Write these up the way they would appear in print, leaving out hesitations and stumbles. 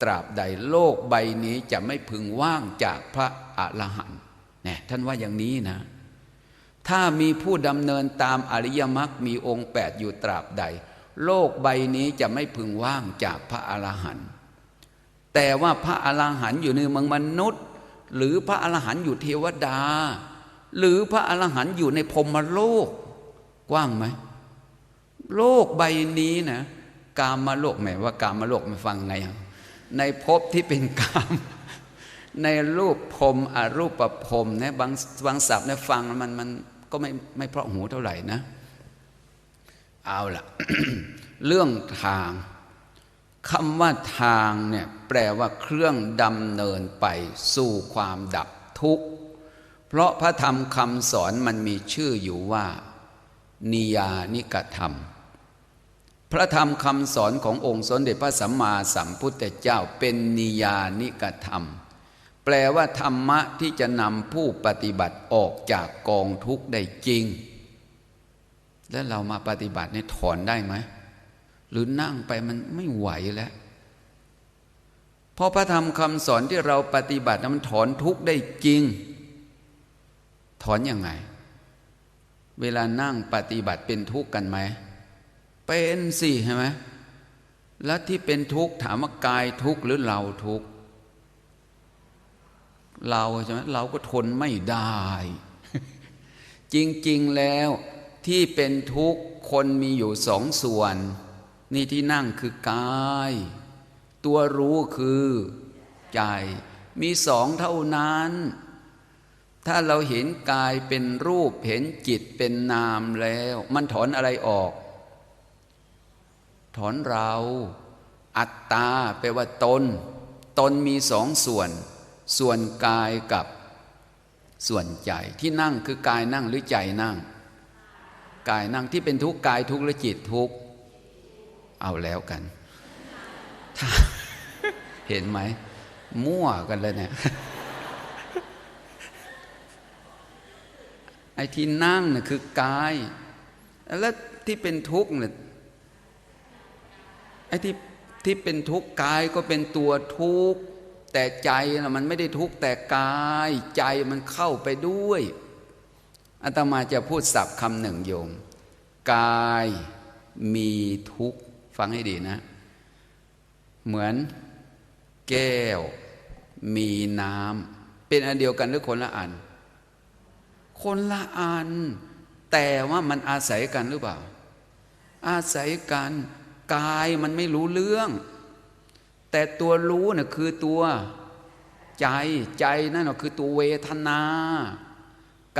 ตราบใดโลกใบนี้จะไม่พึงว่างจากพระอรหันต์เนี่ยท่านว่าอย่างนี้นะถ้ามีผู้ดำเนินตามอริยมรรคมีองค์8อยู่ตราบใดโลกใบนี้จะไม่พึงว่างจากพระอรหันต์แต่ว่าพระอรหันต์อยู่ในเมืองมนุษย์หรือพระอรหันต์อยู่เทวดาหรือพระอรหันต์อยู่ในพรหมโลกกว้างไหมโลกใบนี้นะกามโลกหมายว่ากามโลกมันฟังไงในภพที่เป็นกามในรูปพรหมอรูปพรหมเนี่ยบางศัพท์เนี่ยฟังมันก็ไม่เพราะหูเท่าไหร่นะเอาล่ะ เรื่องทางคำว่าทางเนี่ยแปลว่าเครื่องดำเนินไปสู่ความดับทุกข์เพราะพระธรรมคำสอนมันมีชื่ออยู่ว่านิยานิกธรรมพระธรรมคำสอนขององค์สมเด็จพระสัมมาสัมพุทธเจ้าเป็นนิยานิกธรรมแปลว่าธรรมะที่จะนำผู้ปฏิบัติออกจากกองทุกข์ได้จริงแล้วเรามาปฏิบัติเนี่ยถอนได้ไหมหรือนั่งไปมันไม่ไหวแล้วเพราะพระธรรมคำสอนที่เราปฏิบัติมันถอนทุกข์ได้จริงถอนยังไงเวลานั่งปฏิบัติเป็นทุกข์กันไหมเป็นสิใช่ไหมแล้วที่เป็นทุกข์ถามว่ากายทุกข์หรือเราทุกข์เราใช่ไหมเราก็ทนไม่ได้ จริงๆแล้วที่เป็นทุกข์คนมีอยู่สองส่วนนี่ที่นั่งคือกายตัวรู้คือใจมีสองเท่านั้นถ้าเราเห็นกายเป็นรูปเห็นจิตเป็นนามแล้วมันถอนอะไรออกถอนเราอัตตาแปลว่าตนมีสองส่วนกายกับส่วนใจที่นั่งคือกายนั่งหรือใจนั่งกายนั่งที่เป็นทุกข์กายทุกข์หรือจิตทุกข์เอาแล้วกันเห็นไหมมั่วกันเลยเนี่ยไอ้ที่นั่งน่ะคือกายแล้วที่เป็นทุกข์เนี่ยไอ้ที่เป็นทุกข์กายก็เป็นตัวทุกข์แต่ใจนะมันไม่ได้ทุกข์แต่กายใจมันเข้าไปด้วยอาตมาจะพูดศัพท์คำหนึ่งโยมกายมีทุกข์ฟังให้ดีนะเหมือนแก้วมีน้ำเป็นอันเดียวกันหรือคนละอันคนละอันแต่ว่ามันอาศัยกันหรือเปล่าอาศัยกันกายมันไม่รู้เรื่องแต่ตัวรู้น่ะคือตัวใจนั่นน่ะคือตัวเวทนา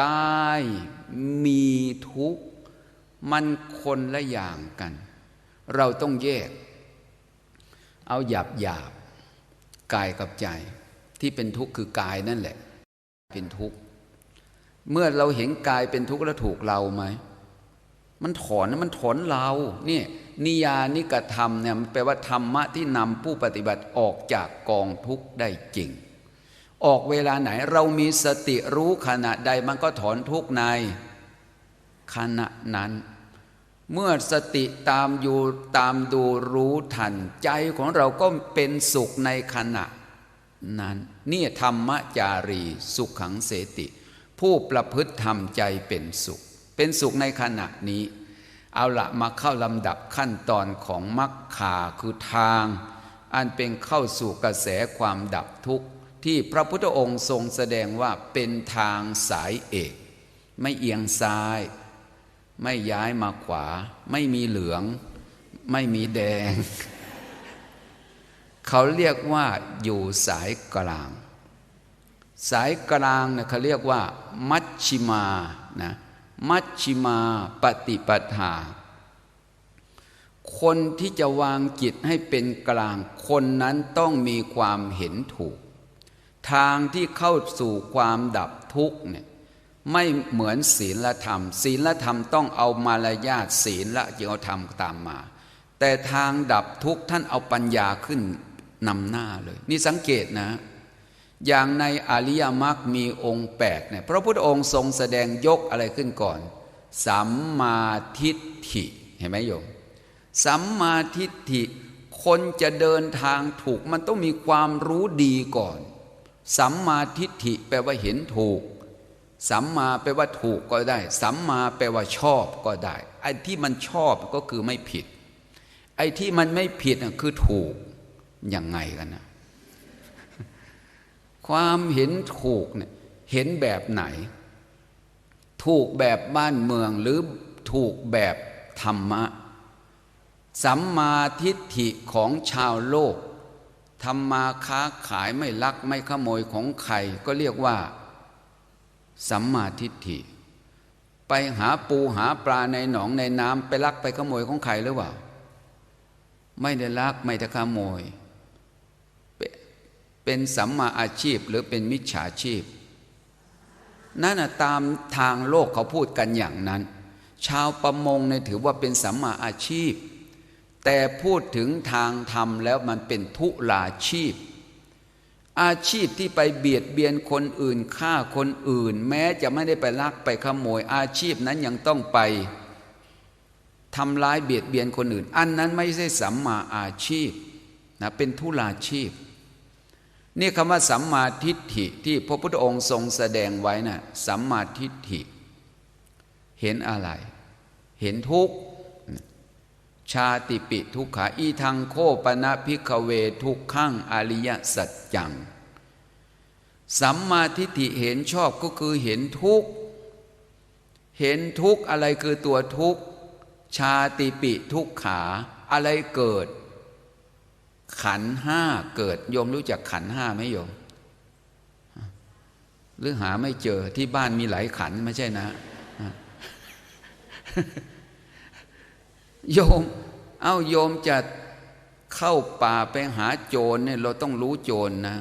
กายมีทุกข์มันคนละอย่างกันเราต้องแยกเอาหยาบกายกับใจที่เป็นทุกข์คือกายนั่นแหละเป็นทุกข์เมื่อเราเห็นกายเป็นทุกข์แล้วถูกเราไหมมันถอนเราเนี่ยนิยานิกธรรมเนี่ยมันแปลว่าธรรมะที่นำผู้ปฏิบัติออกจากกองทุกข์ได้จริงออกเวลาไหนเรามีสติรู้ขณะใดมันก็ถอนทุกข์ในขณะนั้นเมื่อสติตามดูรู้ทันใจของเราก็เป็นสุขในขณะนั้นนี่ธรรมจารีสุขขังเสติผู้ประพฤติธรรมใจเป็นสุขในขณะนี้เอาละมาเข้าลำดับขั้นตอนของมรรคคือทางอันเป็นเข้าสู่กระแสความดับทุกข์ที่พระพุทธองค์ทรงแสดงว่าเป็นทางสายเอกไม่เอียงซ้ายไม่ย้ายมาขวาไม่มีเหลืองไม่มีแดง เขาเรียกว่าอยู่สายกลางเนี่ยเขาเรียกว่ามัชชิมานะมัชชิมาปฏิปทาคนที่จะวางจิตให้เป็นกลางคนนั้นต้องมีความเห็นถูกทางที่เข้าสู่ความดับทุกข์เนี่ยไม่เหมือนศีลธรรมต้องเอามารยาทศีลละจึงเอาธรรมตามมาแต่ทางดับทุกข์ท่านเอาปัญญาขึ้นนำหน้าเลยนี่สังเกตนะอย่างในอริยมรรคมีองค์8เนี่ยพระพุทธองค์ทรงแสดงยกอะไรขึ้นก่อนสัมมาทิฏฐิเห็นไหมโยมสัมมาทิฏฐิ คนจะเดินทางถูกมันต้องมีความรู้ดีก่อนสัมมาทิฏฐิแปลว่าเห็นถูกสัมมาแปลว่าถูกก็ได้สัมมาแปลว่าชอบก็ได้ไอ้ที่มันชอบก็คือไม่ผิดไอ้ที่มันไม่ผิดคือถูกยังไงกันนะความเห็นถูกเนี่ยเห็นแบบไหนถูกแบบบ้านเมืองหรือถูกแบบธรรมะสัมมาทิฏฐิของชาวโลกทำมาค้าขายไม่ลักไม่ขโมยของใครก็เรียกว่าสัมมาทิฏฐิไปหาปูหาปลาในหนองในน้ำไปลักไปขโมยของใครหรือเปล่าไม่ได้ลักไม่ได้ขโมยเป็นสัมมาอาชีพหรือเป็นมิจฉาชีพนั่นตามทางโลกเขาพูดกันอย่างนั้นชาวประมงเนี่ยถือว่าเป็นสัมมาอาชีพแต่พูดถึงทางธรรมแล้วมันเป็นทุลาชีพอาชีพที่ไปเบียดเบียนคนอื่นฆ่าคนอื่นแม้จะไม่ได้ไปลักไปขโมยอาชีพนั้นยังต้องไปทำร้ายเบียดเบียนคนอื่นอันนั้นไม่ใช่สัมมาอาชีพนะเป็นทุลาชีพนี่คำว่าสัมมาทิฏฐิที่พระพุทธองค์ทรงแสดงไว้น่ะสัมมาทิฏฐิเห็นอะไรเห็นทุกข์ชาติปิทุกขาอีทังโคปนะภิกขเวทุกขังอริยสัจจังสัมมาทิฏฐิเห็นชอบก็คือเห็นทุกข์เห็นทุกข์อะไรคือตัวทุกข์ชาติปิทุกขาอะไรเกิดขันธ์ห้าเกิดโยมรู้จักขันธ์ห้าไหมโยมหรือหาไม่เจอที่บ้านมีหลายขันธ์ไม่ใช่นะโยมโยมจะเข้าป่าไปหาโจรเนี่ยเราต้องรู้โจรนะ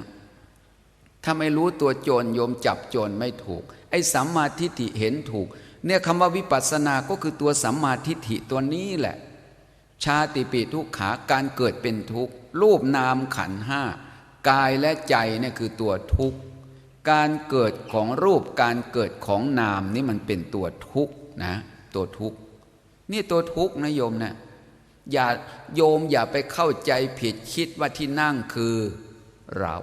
ถ้าไม่รู้ตัวโจรโยมจับโจรไม่ถูกไอ้สัมมาทิฏฐิเห็นถูกเนี่ยคำว่าวิปัสสนาก็คือตัวสัมมาทิฏฐิตัวนี้แหละชาติปิทุกขาการเกิดเป็นทุกข์รูปนามขันธ์ห้ากายและใจเนี่ยคือตัวทุกข์การเกิดของรูปการเกิดของนามนี่มันเป็นตัวทุกข์นะตัวทุกข์นี่ตัวทุกข์นะโยมนะอย่าไปเข้าใจผิดคิดว่าที่นั่งคือเรา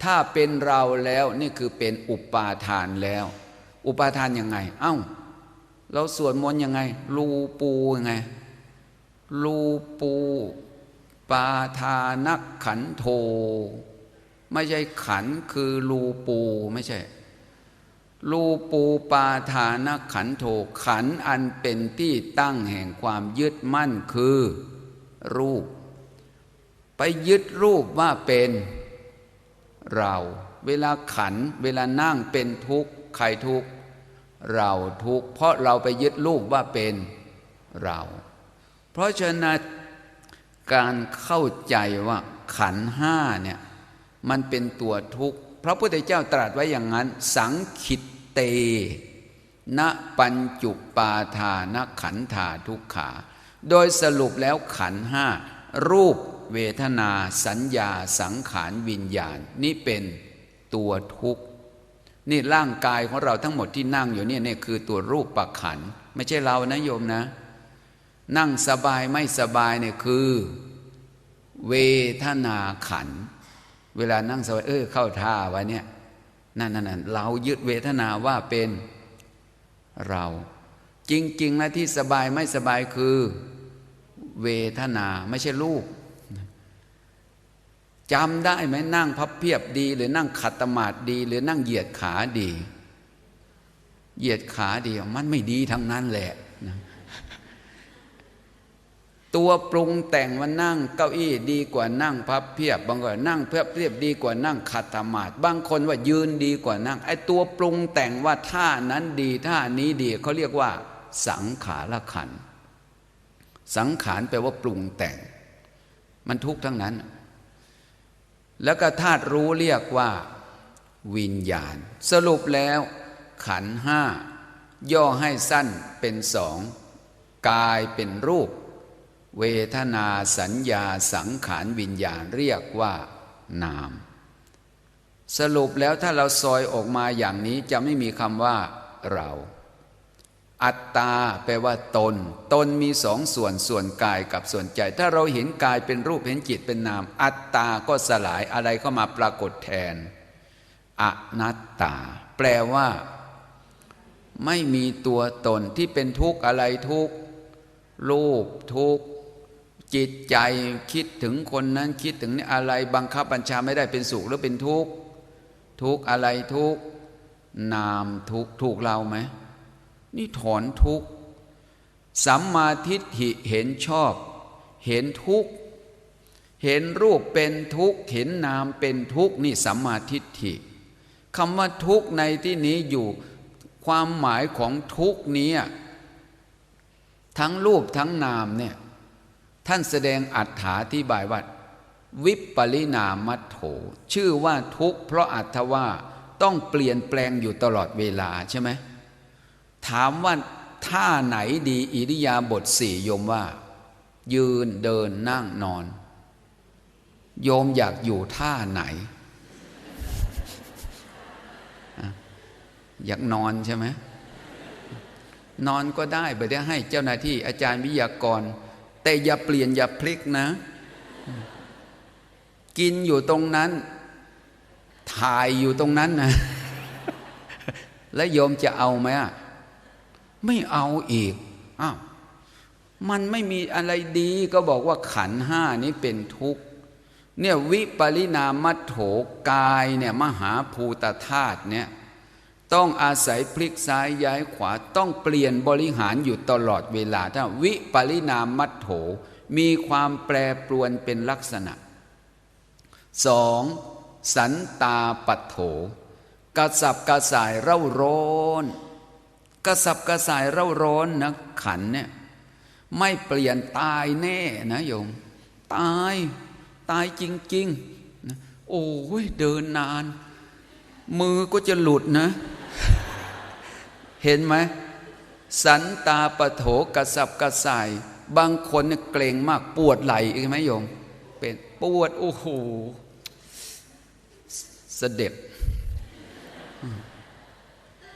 ถ้าเป็นเราแล้วนี่คือเป็นอุปาทานแล้วอุปาทานยังไงเราสวดมนต์ยังไงรูปูยังไงรูปูปาทานักขันโธไม่ใช่ขันคือรูปูไม่ใช่รูปูปาทานขันโธขันอันเป็นที่ตั้งแห่งความยึดมั่นคือรูปไปยึดรูปว่าเป็นเราเวลาขันเวลานั่งเป็นทุกข์ใครทุกข์เราทุกข์เพราะเราไปยึดรูปว่าเป็นเราเพราะฉะนั้นการเข้าใจว่าขันธ์ห้าเนี่ยมันเป็นตัวทุกข์พระพุทธเจ้าตรัสไว้อย่างนั้นสังคิตเตนะปัญจุปาทานขันธาทุกขาโดยสรุปแล้วขันธ์ห้ารูปเวทนาสัญญาสังขารวิญญาณนี่เป็นตัวทุกข์นี่ร่างกายของเราทั้งหมดที่นั่งอยู่เนี่ยคือตัวรูปประขันธ์ไม่ใช่เรานะโยมนะนั่งสบายไม่สบายเนี่ยคือเวทนาขันธ์เวลานั่งสบายเข้าท่าวะเนี่ยนั่นเรายึดเวทนาว่าเป็นเราจริงๆนะที่สบายไม่สบายคือเวทนาไม่ใช่รูปจำได้ไหมนั่งพับเพียบดีหรือนั่งขัดสมาธิดีหรือนั่งเหยียดขาดีเหยียดขาดีมันไม่ดีทั้งนั้นแหละตัวปรุงแต่งว่านั่งเก้าอี้ดีกว่านั่งพับเพียบบางคนนั่งพับเพียบดีกว่านั่งขัดสมาธิบางคนว่ายืนดีกว่านั่งไอ้ตัวปรุงแต่งว่าท่านั้นดีท่านี้ดีเขาเรียกว่าสังขารขันธ์สังขารแปลว่าปรุงแต่งมันทุกข์ทั้งนั้นแล้วก็ธาตุรู้เรียกว่าวิญญาณสรุปแล้วขันธ์ห้าย่อให้สั้นเป็นสองกายเป็นรูปเวทนาสัญญาสังขารวิญญาณเรียกว่านามสรุปแล้วถ้าเราซอยออกมาอย่างนี้จะไม่มีคำว่าเรา อัตตาแปลว่าตนตนมีสองส่วนส่วนกายกับส่วนใจถ้าเราเห็นกายเป็นรูปเห็นจิตเป็นนามอัตตาก็สลายอะไรเข้ามาปรากฏแทนอนัตตาแปลว่าไม่มีตัวตนที่เป็นทุกข์อะไรทุกข์รูปทุกข์จิตใจคิดถึงคนนั้นคิดถึงนี่อะไรบังคับบัญชาไม่ได้เป็นสุขหรือเป็นทุกข์ทุกข์อะไรทุกข์นามทุกข์ถูกเราไหมนี่ถอนทุกข์สัมมาทิฏฐิเห็นชอบเห็นทุกข์เห็นรูปเป็นทุกข์เห็นนามเป็นทุกข์นี่สัมมาทิฏฐิคำว่าทุกข์ในที่นี้อยู่ความหมายของทุกข์นี้ทั้งรูปทั้งนามเนี่ยท่านแสดงอธิบายว่าวิปปริณามัตโถชื่อว่าทุกข์เพราะอรรถว่าต้องเปลี่ยนแปลงอยู่ตลอดเวลาใช่ไหมถามว่าท่าไหนดีอิริยาบถสี่โยมว่ายืนเดินนั่งนอนโยมอยากอยู่ท่าไหนอยากนอนใช่ไหมนอนก็ได้ไปได้ให้เจ้าหน้าที่อาจารย์วิทยากรแต่อย่าเปลี่ยนอย่าพลิกนะกินอยู่ตรงนั้นถ่ายอยู่ตรงนั้นนะแล้วโยมจะเอาไหมไม่เอาอีกอ้าวมันไม่มีอะไรดีก็บอกว่าขันธ์ห้านี้เป็นทุกข์เนี่ยวิปริณามัตโถกายเนี่ยมหาภูตธาตุเนี่ยต้องอาศัยพลิกซ้ายย้ายขวาต้องเปลี่ยนบริหารอยู่ตลอดเวลาถ้าวิปริณามัตโถมีความแปรปรวนเป็นลักษณะสองสันตาปัฏโถกระสับกระส่ายเร่าร้อนกระสับกระส่ายเร่าร้อนนะขันเนี่ยไม่เปลี่ยนตายแน่นะโยมตายจริงๆนะโอ้ยเดินนานมือก็จะหลุดนะเห็นไหมสันตาปัฏโถกระสับกระส่ายบางคนเนี่ยเกร็งมากปวดไหล่ใช่ไหมโยมเป็นปวดโอ้โหเสด็จ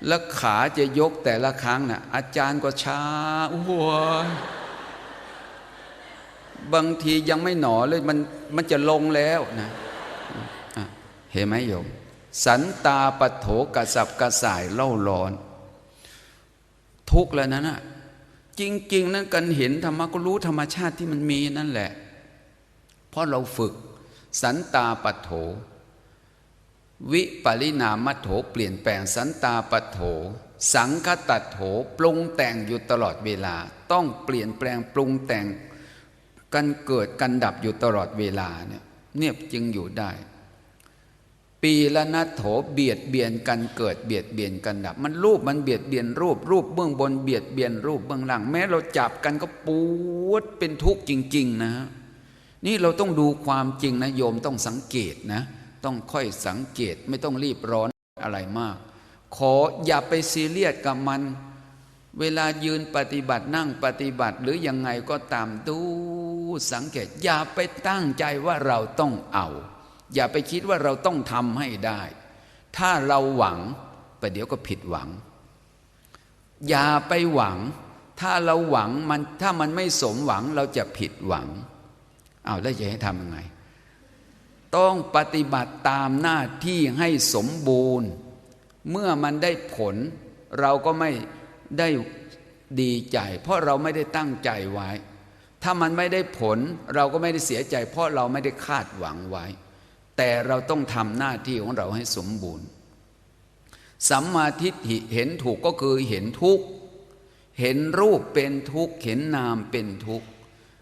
แล้วขาจะยกแต่ละครั้งน่ะอาจารย์ก็ช้าโอ้โหบางทียังไม่หนอเลยมันจะลงแล้วนะเห็นไหมโยมสันตาปัฏโถกระสับกระส่ายเล่าร้อนทุกข์แล้วนะจริงๆนั้นกันเห็นธรรมะก็รู้ธรรมชาติที่มันมีนั่นแหละเพราะเราฝึกสันตาปัฏโถวิปริณามัตโถเปลี่ยนแปลงสันตาปัฏโถสังคตัฏโถปรุงแต่งอยู่ตลอดเวลาต้องเปลี่ยนแปลงปรุงแต่งกันเกิดกันดับอยู่ตลอดเวลาเนี่ยจึงอยู่ได้ปีละนัตโถเบียดเบียนกันเกิดเบียดเบียนกันดับมันรูปมันเบียดเบียนรูปเบื้องบนเบียดเบียนรูปเบื้องล่างแม้เราจับกันก็ปวดเป็นทุกข์จริงๆนะนี่เราต้องดูความจริงนะโยมต้องสังเกตนะต้องค่อยสังเกตไม่ต้องรีบร้อนอะไรมากขออย่าไปซีเรียสกับมันเวลายืนปฏิบัตินั่งปฏิบัติหรือยังไงก็ตามดูสังเกตอย่าไปตั้งใจว่าเราต้องเอาอย่าไปคิดว่าเราต้องทำให้ได้ถ้าเราหวังประเดี๋ยวก็ผิดหวังอย่าไปหวังถ้าเราหวังมันถ้ามันไม่สมหวังเราจะผิดหวังเอาแล้วจะให้ทำยังไงต้องปฏิบัติตามหน้าที่ให้สมบูรณ์เมื่อมันได้ผลเราก็ไม่ได้ดีใจเพราะเราไม่ได้ตั้งใจไว้ถ้ามันไม่ได้ผลเราก็ไม่ได้เสียใจเพราะเราไม่ได้คาดหวังไว้แต่เราต้องทำหน้าที่ของเราให้สมบูรณ์สัมมาทิฏฐิเห็นถูกก็คือเห็นทุกข์เห็นรูปเป็นทุกข์เห็นนามเป็นทุกข์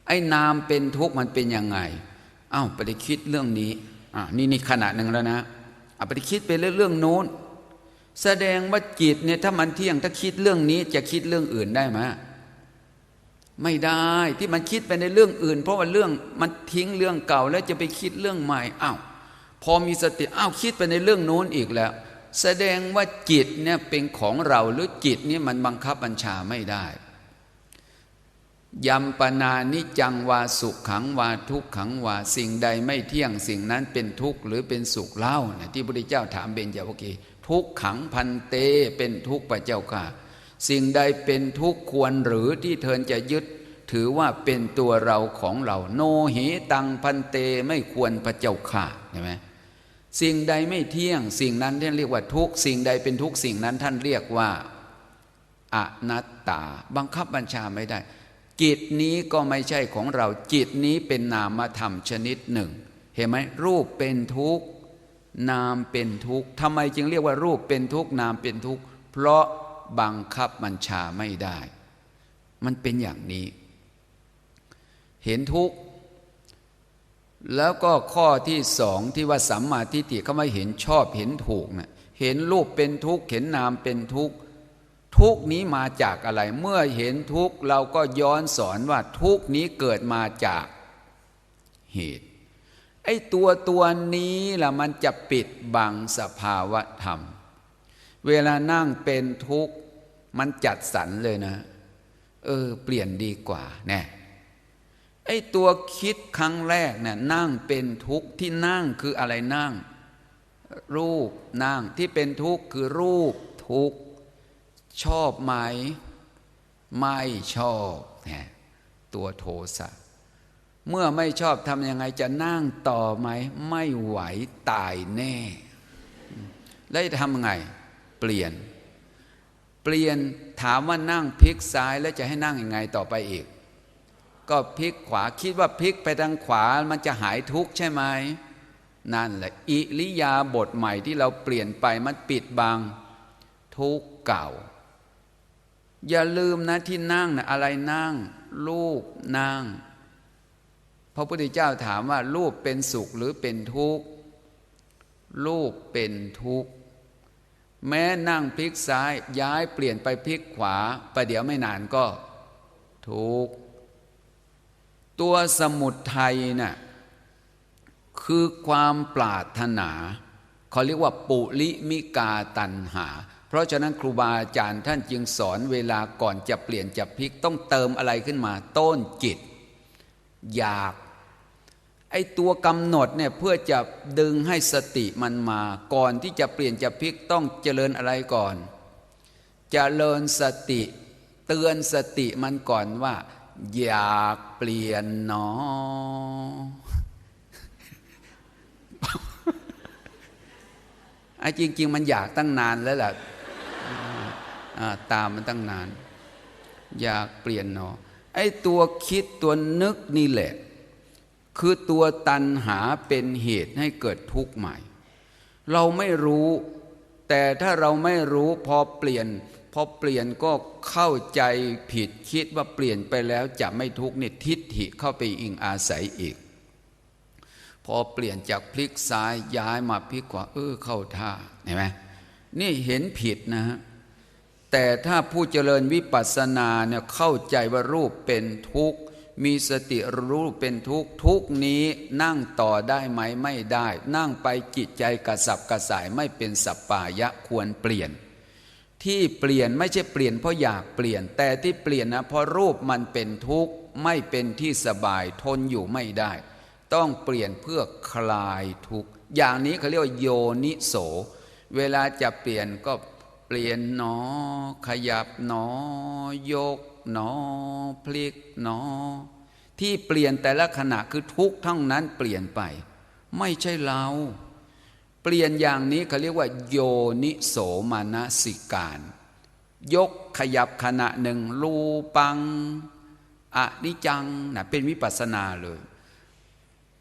ไอ้นามเป็นทุกข์มันเป็นยังไงไปคิดเรื่องนี้นี่ขณะหนึ่งแล้วนะไปคิดไปเรื่องโน้นแสดงว่าจิตเนี่ยถ้ามันเที่ยงถ้าคิดเรื่องนี้จะคิดเรื่องอื่นได้ไหมไม่ได้ที่มันคิดไปในเรื่องอื่นเพราะว่าเรื่องมันทิ้งเรื่องเก่าแล้วจะไปคิดเรื่องใหม่พอมีสติคิดไปในเรื่องโน้นอีกแล้วแสดงว่าจิตเนี่ยเป็นของเราหรือจิตนี่มันบังคับบัญชาไม่ได้ยัมปนานิจังวาสุขขังวาทุกขังวาสิ่งใดไม่เที่ยงสิ่งนั้นเป็นทุกข์หรือเป็นสุขเล่าที่พระพุทธเจ้าถามเบญจวัคคีย์ทุกขังพันเตเป็นทุกข์พระเจ้าค่ะ สิ่งใดเป็นทุกข์ควรหรือที่เธอจะยึดถือว่าเป็นตัวเราของเราโนหิตังพันเตไม่ควรพระเจ้าค่ะเห็นไหมสิ่งใดไม่เที่ยงสิ่งนั้นท่านเรียกว่าทุกข์สิ่งใดเป็นทุกข์สิ่งนั้นท่านเรียกว่าอนัตตาบังคับบัญชาไม่ได้จิตนี้ก็ไม่ใช่ของเราจิตนี้เป็นนามธรรมชนิดหนึ่งเห็นไหมรูปเป็นทุกข์นามเป็นทุกข์ทำไมจึงเรียกว่ารูปเป็นทุกข์นามเป็นทุกข์เพราะบังคับบัญชาไม่ได้มันเป็นอย่างนี้เห็นทุกข์แล้วก็ข้อที่สองที่ว่าสัมมาทิฏฐิเขาไม่เห็นชอบเห็นถูกนะเห็นรูปเป็นทุกข์เห็นนามเป็นทุกข์ทุกข์นี้มาจากอะไรเมื่อเห็นทุกข์เราก็ย้อนสอนว่าทุกข์นี้เกิดมาจากเหตุไอ้ตัวนี้ล่ะมันจะปิดบังสภาวะธรรมเวลานั่งเป็นทุกข์มันจัดสรรเลยนะเปลี่ยนดีกว่าแน่ไอ้ตัวคิดครั้งแรกเนี่ยนั่งเป็นทุกข์ที่นั่งคืออะไรนั่งรูปนั่งที่เป็นทุกข์คือรูปทุกข์ชอบไหมไม่ชอบเนี่ยตัวโทสะเมื่อไม่ชอบทำยังไงจะนั่งต่อไหมไม่ไหวตายแน่แล้วจะทำไงเปลี่ยนถามว่านั่งพลิกซ้ายแล้วจะให้นั่งยังไงต่อไปอีกก็พลิกขวาคิดว่าพลิกไปทางขวามันจะหายทุกข์ใช่ไหมนั่นแหละอิริยาบถใหม่ที่เราเปลี่ยนไปมันปิดบังทุกข์เก่าอย่าลืมนะที่นั่งนะอะไรนั่งรูปนั่งพระพุทธเจ้าถามว่ารูปเป็นสุขหรือเป็นทุกข์รูปเป็นทุกข์แม้นั่งพลิกซ้ายย้ายเปลี่ยนไปพลิกขวาประเดี๋ยวไม่นานก็ทุกข์ตัวสมุทัยน่ะคือความปรารถนาเขาเรียกว่าปุริมิกาตัณหาเพราะฉะนั้นครูบาอาจารย์ท่านจึงสอนเวลาก่อนจะเปลี่ยนจะพลิกต้องเติมอะไรขึ้นมาต้นจิตอยากไอ้ตัวกำหนดเนี่ยเพื่อจะดึงให้สติมันมาก่อนที่จะเปลี่ยนจะพลิกต้องเจริญอะไรก่อนเจริญสติเตือนสติมันก่อนว่าอยากเปลี่ยนเนาะไอ้จริงๆมันอยากตั้งนานแล้วล่ะตามมันตั้งนานอยากเปลี่ยนเนาะไอ้ตัวคิดตัวนึกนี่แหละคือตัวตัณหาเป็นเหตุให้เกิดทุกข์ใหม่เราไม่รู้แต่ถ้าเราไม่รู้พอเปลี่ยนก็เข้าใจผิดคิดว่าเปลี่ยนไปแล้วจะไม่ทุกข์นี่ทิฏฐิเข้าไปอิงอาศัยอีกพอเปลี่ยนจากพลิกซ้ายย้ายมาพลิกขวาเข้าท่าเห็นไหมนี่เห็นผิดนะฮะแต่ถ้าผู้เจริญวิปัสสนาเนี่ยเข้าใจว่ารูปเป็นทุกข์มีสติรู้เป็นทุกข์ทุกข์นี้นั่งต่อได้ไหมไม่ได้นั่งไปจิตใจกระสับกระส่ายไม่เป็นสัปปายะควรเปลี่ยนที่เปลี่ยนไม่ใช่เปลี่ยนเพราะอยากเปลี่ยนแต่ที่เปลี่ยนนะเพราะรูปมันเป็นทุกข์ไม่เป็นที่สบายทนอยู่ไม่ได้ต้องเปลี่ยนเพื่อคลายทุกข์อย่างนี้เขาเรียกว่าโยนิโสเวลาจะเปลี่ยนก็เปลี่ยนหนอขยับหนอยกหนอพลิกหนอที่เปลี่ยนแต่ละขณะคือทุกข์ทั้งนั้นเปลี่ยนไปไม่ใช่เราเปลี่ยนอย่างนี้เขาเรียกว่าโยนิโสมนสิการยกขยับขณะหนึ่งรูปังอนิจจังนะเป็นวิปัสสนาเลย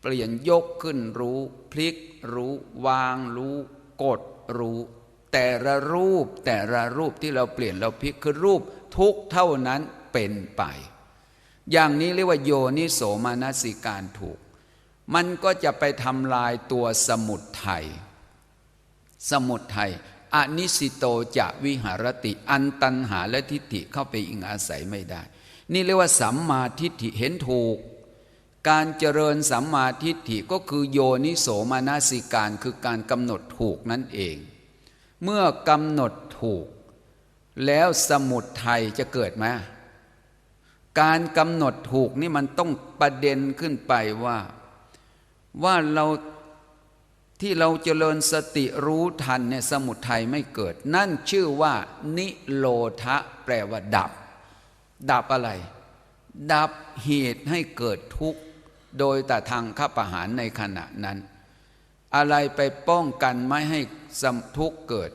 เปลี่ยนยกขึ้นรู้พลิกรู้วางรู้กดรู้แต่ละรูปที่เราเปลี่ยนเราพลิกคือรูปทุกเท่านั้นเป็นไปอย่างนี้เรียกว่าโยนิโสมนสิการถูกมันก็จะไปทำลายตัวสมุทัยอนิสิโตจะวิหารติอันตัณหาและทิฏฐิเข้าไปอิงอาศัยไม่ได้นี่เรียกว่าสัมมาทิฏฐิเห็นถูกการเจริญสัมมาทิฏฐิก็คือโยนิโสมนสิการคือการกำหนดถูกนั่นเองเมื่อกำหนดถูกแล้วสมุทัยจะเกิดไหมการกำหนดถูกนี่มันต้องประเด็นขึ้นไปว่าเรา ที่เราเจริญสติรู้ทันเนี่ยสมุทัยไม่เกิดนั่นชื่อว่านิโรธะแปลว่าดับดับอะไรดับเหตุให้เกิดทุกข์โดยแต่ทางคับประหารในขณะนั้นอะไรไปป้องกันไม่ให้ทุกข์เกิด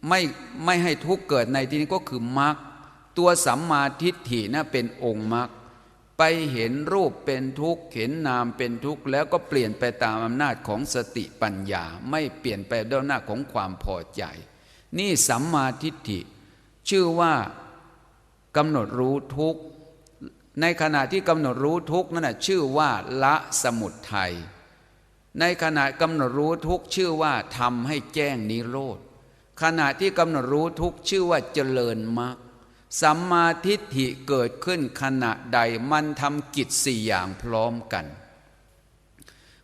ไม่ให้ทุกข์เกิดในที่นี้ก็คือมรรคตัวสัมมาทิฏฐินะเป็นองค์มรรคไปเห็นรูปเป็นทุกข์เห็นนามเป็นทุกข์แล้วก็เปลี่ยนไปตามอำนาจของสติปัญญาไม่เปลี่ยนไปด้วยอำนาจของความพอใจนี่สัมมาทิฏฐิชื่อว่ากำหนดรู้ทุกข์ในขณะที่กำหนดรู้ทุกข์นั่นนะชื่อว่าละสมุทัยในขณะกำหนดรู้ทุกข์ชื่อว่าทำให้แจ้งนิโรธขณะที่กำหนดรู้ทุกข์ชื่อว่าเจริญมรรคสัมมาทิฏฐิเกิดขึ้นขณะใดมันทำกิจสี่อย่างพร้อมกัน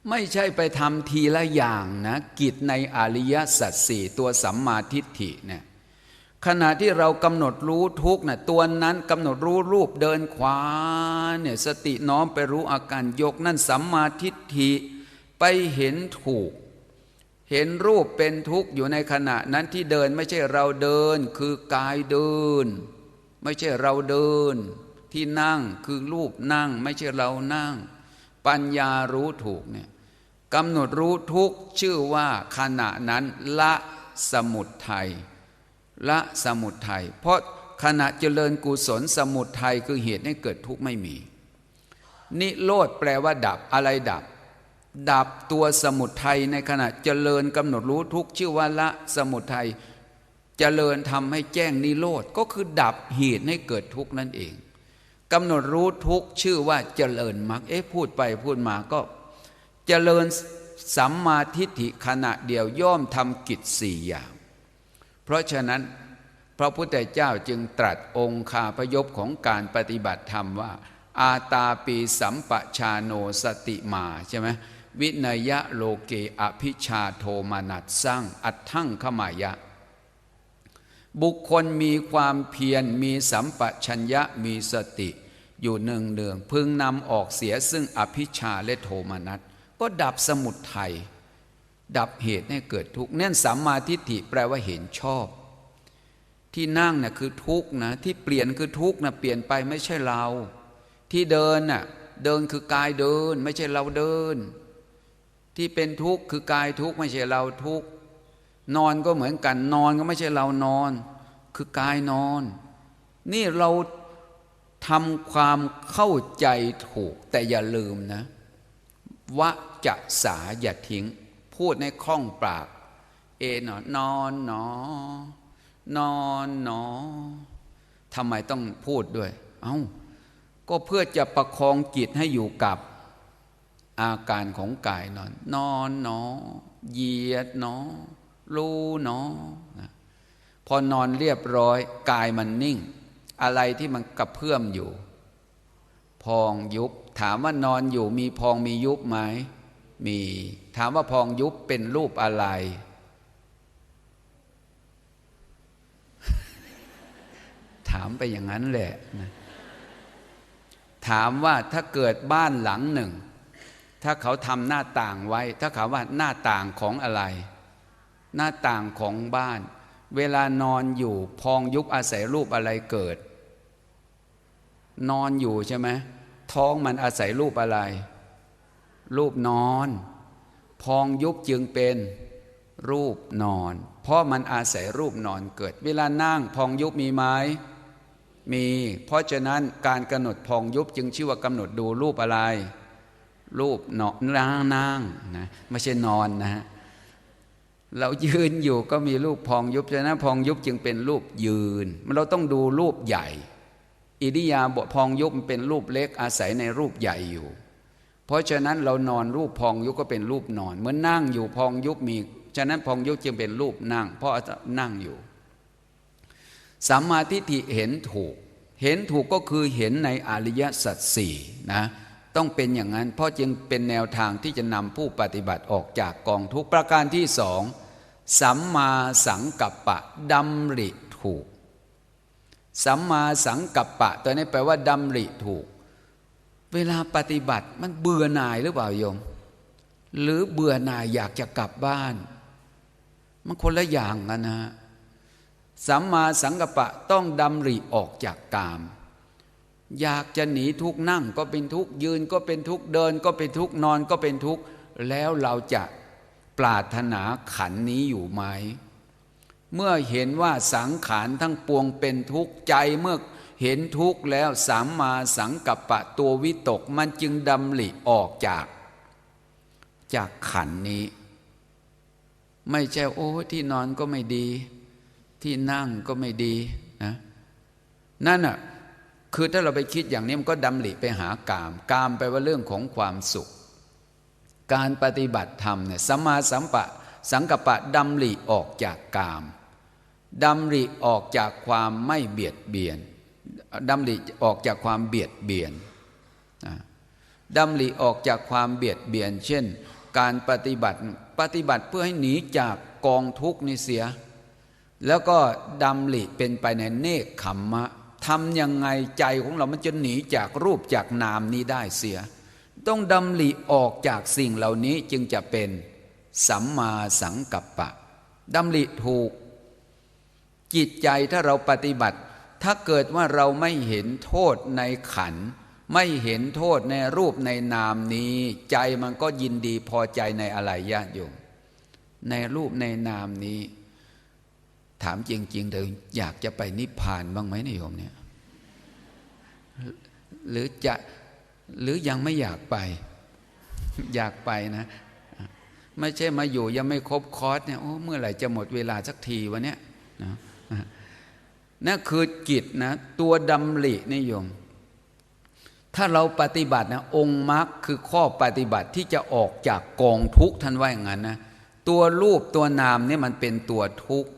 ไม่ใช่ไปทำทีละอย่างนะกิจในอริยสัจสี่ตัวสัมมาทิฏฐิเนี่ยขณะที่เรากำหนดรู้ทุกข์นะตัวนั้นกำหนดรู้รูปเดินขวาเนี่ยสติน้อมไปรู้อาการยกนั่นสัมมาทิฏฐิไปเห็นถูกเห็นรูปเป็นทุกข์อยู่ในขณะนั้นที่เดินไม่ใช่เราเดินคือกายเดินไม่ใช่เราเดินที่นั่งคือรูปนั่งไม่ใช่เรานั่งปัญญารู้ถูกเนี่ยกำหนดรู้ทุกข์ชื่อว่าขณะนั้นละสมุทัยละสมุทัยเพราะขณะเจริญกุศลสมุทัยคือเหตุให้เกิดทุกข์ไม่มีนิโรธแปลว่าดับอะไรดับดับตัวสมุทัยในขณะเจริญกำหนดรู้ทุกข์ชื่อว่าละสมุทัยเจริญทำให้แจ้งนิโรธก็คือดับเหตุให้เกิดทุกข์นั่นเองกำหนดรู้ทุกข์ชื่อว่าเจริญมรรคพูดไปพูดมาก็เจริญสัมมาทิฏฐิขณะเดียวย่อมทำกิจสี่อย่างเพราะฉะนั้นพระพุทธเจ้าจึงตรัสองคาพยพของการปฏิบัติธรรมว่าอาตาปีสัมปชาโนสติมาใช่ไหมวินัยะโลเกอภิชาโทมานัสสร้างอัตถังขมายะบุคคลมีความเพียรมีสัมปชัญญะมีสติอยู่เนืองๆพึงนำออกเสียซึ่งอภิชาและโทมนัสก็ดับสมุทัยดับเหตุให้เกิดทุกข์นั่นสัมมาทิฏฐิแปลว่าเห็นชอบที่นั่งน่ะคือทุกข์นะที่เปลี่ยนคือทุกข์นะเปลี่ยนไปไม่ใช่เราที่เดินน่ะเดินคือกายเดินไม่ใช่เราเดินที่เป็นทุกข์คือกายทุกข์ไม่ใช่เราทุกข์นอนก็เหมือนกันนอนก็ไม่ใช่เรานอนคือกายนอนนี่เราทำความเข้าใจถูกแต่อย่าลืมนะวะจะสาอย่าทิ้งพูดในคล่องปากนอนนอนหนอนอนหนอทำไมต้องพูดด้วยก็เพื่อจะประคองจิตให้อยู่กับอาการของกายนอนนอนหนอเหยียดหนอรู้หนอพอนอนเรียบร้อยกายมันนิ่งอะไรที่มันกระเพื่อมอยู่พองยุบถามว่านอนอยู่มีพองมียุบไหมมีถามว่าพองยุบเป็นรูปอะไรถามไปอย่างนั้นแหละนะถามว่าถ้าเกิดบ้านหลังหนึ่งถ้าเขาทำหน้าต่างไว้ถ้าเขาว่าหน้าต่างของอะไรหน้าต่างของบ้านเวลานอนอยู่พองยุบอาศัยรูปอะไรเกิดนอนอยู่ใช่ไหมท้องมันอาศัยรูปอะไรรูปนอนพองยุบจึงเป็นรูปนอนเพราะมันอาศัยรูปนอนเกิดเวลานั่งพองยุบมีไหมมีเพราะฉะนั้นการกำหนดพองยุบจึงชื่อว่ากำหนดดูรูปอะไรรูปนอนนั่งนะไม่ใช่นอนนะเรายืนอยู่ก็มีรูปพองยุบฉะนั้นพองยุบจึงเป็นรูปยืนเราต้องดูรูปใหญ่อิริยาบถพองยุบเป็นรูปเล็กอาศัยในรูปใหญ่อยู่เพราะฉะนั้นเรานอนรูปพองยุบก็เป็นรูปนอนเหมือนนั่งอยู่พองยุบมีฉะนั้นพองยุบจึงเป็นรูปนั่งเพราะนั่งอยู่สัมมาทิฏฐิเห็นถูกก็คือเห็นในอริยสัจสี่นะต้องเป็นอย่างนั้นเพราะจึงเป็นแนวทางที่จะนำผู้ปฏิบัติออกจากกองทุกข์ประการที่สองสัมมาสังกัปปะดำริถูกสัมมาสังกัปปะตัวนี้แปลว่าดำริถูกเวลาปฏิบัติมันเบื่อหน่ายหรือเปล่าโยม หรือเบื่อหน่ายอยากจะกลับบ้านมันคนละอย่างกันนะสัมมาสังกัปปะต้องดำริออกจากกามอยากจะหนีทุกข์นั่งก็เป็นทุกข์ยืนก็เป็นทุกข์เดินก็เป็นทุกข์นอนก็เป็นทุกข์แล้วเราจะปรารถนาขันธ์นี้อยู่ไหมเมื่อเห็นว่าสังขารทั้งปวงเป็นทุกข์ใจเมื่อเห็นทุกข์แล้วสัมมาสังกัปปะตัววิตกมันจึงดำริออกจากขันธ์นี้ไม่ใช่โอ้ที่นอนก็ไม่ดีที่นั่งก็ไม่ดีนะนั่นน่ะคือถ้าเราไปคิดอย่างนี้มันก็ดำริไปหากามแปลว่าเรื่องของความสุขการปฏิบัติธรรมเนี่ยสัมมาสังกัปปะดำริออกจากกามดำริออกจากความไม่เบียดเบียนดำริออกจากความเบียดเบียนดำริออกจากความเบียดเบียนเช่นการปฏิบัติเพื่อให้หนีจากกองทุกข์นี่เสียแล้วก็ดำริเป็นไปในเนกขัมมะทำยังไงใจของเรามันจะหนีจากรูปจากนามนี้ได้เสียต้องดำริออกจากสิ่งเหล่านี้จึงจะเป็นสัมมาสังกัปปะดำริถูกจิตใจถ้าเราปฏิบัติถ้าเกิดว่าเราไม่เห็นโทษในขันธ์ไม่เห็นโทษในรูปในนามนี้ใจมันก็ยินดีพอใจในอะไรญาติโยมในรูปในนามนี้ถามจริงๆเธออยากจะไปนิพพานบ้างไหมโยมเนี่ยหรือยังไม่อยากไปอยากไปนะไม่ใช่มาอยู่ยังไม่ครบคอร์สเนี่ยโอ้เมื่อไหร่จะหมดเวลาสักทีวะเนี่ยนะนั่นคือจิตนะตัวดำรินิยมถ้าเราปฏิบัตินะองค์มรรคคือข้อปฏิบัติที่จะออกจากกองทุกข์ท่านว่าอย่างนั้นนะตัวรูปตัวนามเนี่ยมันเป็นตัวทุกข์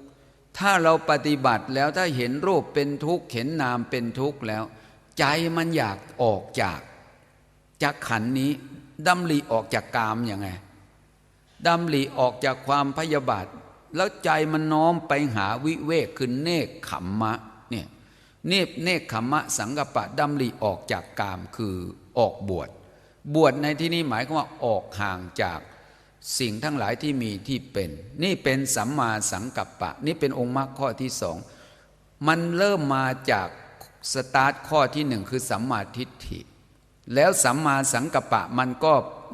ถ้าเราปฏิบัติแล้วถ้าเห็นรูปเป็นทุกข์เห็นนามเป็นทุกข์แล้วใจมันอยากออกจากขันธ์นี้ดำริออกจากกามยังไงดำริออกจากความพยาบาทแล้วใจมันน้อมไปหาวิเวกคือเนกขัมมะเนี่ยเนกขัมมะสังกัปปะดำริออกจากกามคือออกบวชในที่นี้หมายความว่าออกห่างจากสิ่งทั้งหลายที่มีที่เป็นนี่เป็นสัมมาสังกัปปะนี่เป็นองค์มรรคข้อที่สองมันเริ่มมาจากสตาร์ทข้อที่หนึ่งคือสัมมาทิฏฐิแล้วสัมมาสังกัปปะมันก็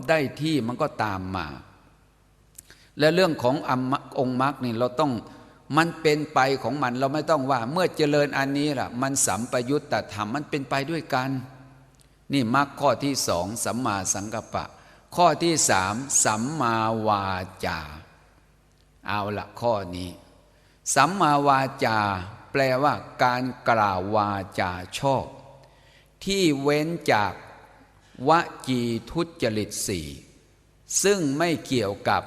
ได้ที่มันก็ตามมาและเรื่องขององค์มรรคนี่เราต้องมันเป็นไปของมันเราไม่ต้องว่าเมื่อเจริญอันนี้ล่ะมันสัมปยุตตธรรมมันเป็นไปด้วยกันนี่มรรคข้อที่สองสัมมาสังกัปปะข้อที่สามสัมมาวาจาเอาละข้อนี้สัมมาวาจาแปลว่าการกล่าววาจาชอบที่เว้นจากวจีทุจริตสี่ซึ่งไม่เกี่ยวกับ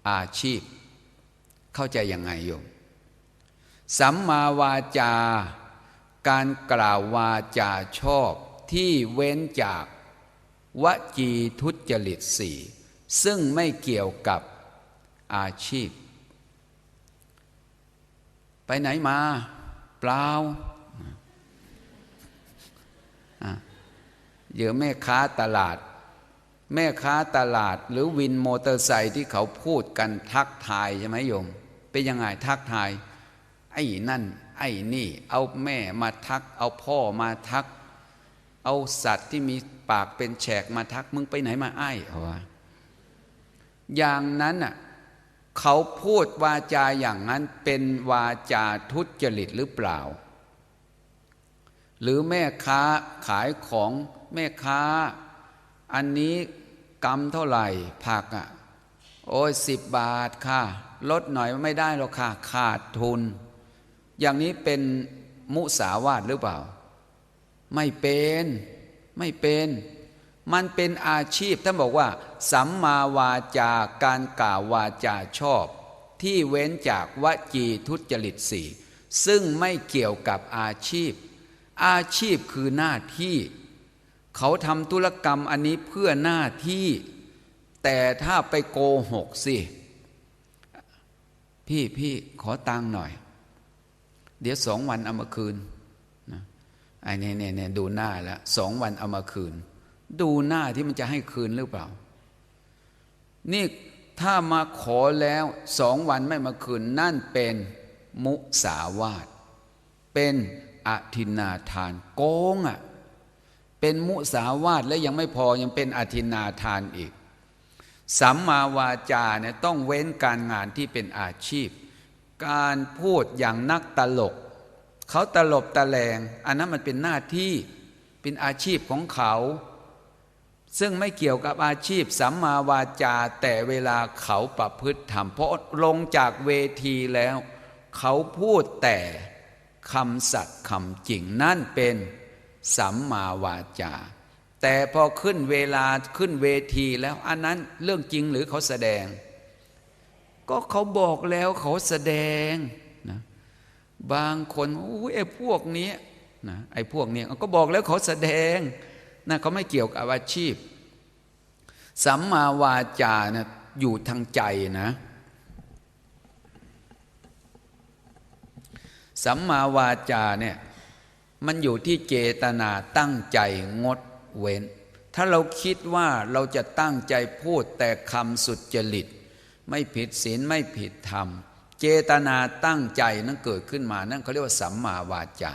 อาชีพเข้าใจยังไงโยมสัมมาวาจาการกล่าววาจาชอบที่เว้นจากวจีทุจริตสี่ซึ่งไม่เกี่ยวกับอาชีพไปไหนมาเปล่าเดี๋ยวแม่ค้าตลาดหรือวินมอเตอร์ไซค์ที่เขาพูดกันทักทายใช่ไหมโยมเป็นยังไงทักทายไอ้นั่นไอ้นี่เอาแม่มาทักเอาพ่อมาทักเอาสัตว์ที่มีปากเป็นแฉกมาทักมึงไปไหนมาไอ้เอาวะอย่างนั้นน่ะเขาพูดวาจาอย่างนั้นเป็นวาจาทุจริตหรือเปล่าหรือแม่ค้าขายของแม่ค้าอันนี้กำเท่าไหร่ผักโอ้ย10 บาทค่ะลดหน่อยไม่ได้หรอกค่ะขาดทุนอย่างนี้เป็นมุสาวาทหรือเปล่าไม่เป็นมันเป็นอาชีพท่านบอกว่าสัมมาวาจาการกล่าววาจาชอบที่เว้นจากวจีทุจริตสี่ซึ่งไม่เกี่ยวกับอาชีพคือหน้าที่เขาทำธุรกรรมอันนี้เพื่อหน้าที่แต่ถ้าไปโกหกสิพี่ขอตังค์หน่อยเดี๋ยว2 วันเอามาคืนนะไอ้เนี่ยดูหน้าแล้ว2 วันเอามาคืนดูหน้าที่มันจะให้คืนหรือเปล่า นี่ถ้ามาขอแล้ว2 วันไม่มาคืนนั่นเป็นมุสาวาทเป็นอทินนาทานโกงอ่ะเป็นมุสาวาทและยังไม่พอยังเป็นอทินนาทานอีกสัมมาวาจาเนี่ยต้องเว้นการงานที่เป็นอาชีพการพูดอย่างนักตลกเขาตลบตะแลงอันนั้นมันเป็นหน้าที่เป็นอาชีพของเขาซึ่งไม่เกี่ยวกับอาชีพสัมมาวาจาแต่เวลาเขาประพฤติธรรมเพราะลงจากเวทีแล้วเขาพูดแต่คำสัตย์คำจริงนั่นเป็นสัมมาวาจาแต่พอขึ้นเวทีแล้วอันนั้นเรื่องจริงหรือเขาแสดงก็เขาบอกแล้วเขาแสดงนะบางคนไอ้พวกนี้นะไอ้พวกนี้ก็บอกแล้วเขาแสดงนะเขาไม่เกี่ยวกับอาชีพสัมมาวาจานะอยู่ทางใจนะสัมมาวาจาเนี่ยมันอยู่ที่เจตนาตั้งใจงดเว้นถ้าเราคิดว่าเราจะตั้งใจพูดแต่คำสุจริตไม่ผิดศีลไม่ผิดธรรมเจตนาตั้งใจนั้นเกิดขึ้นมานั่นเขาเรียกว่าสัมมาวาจา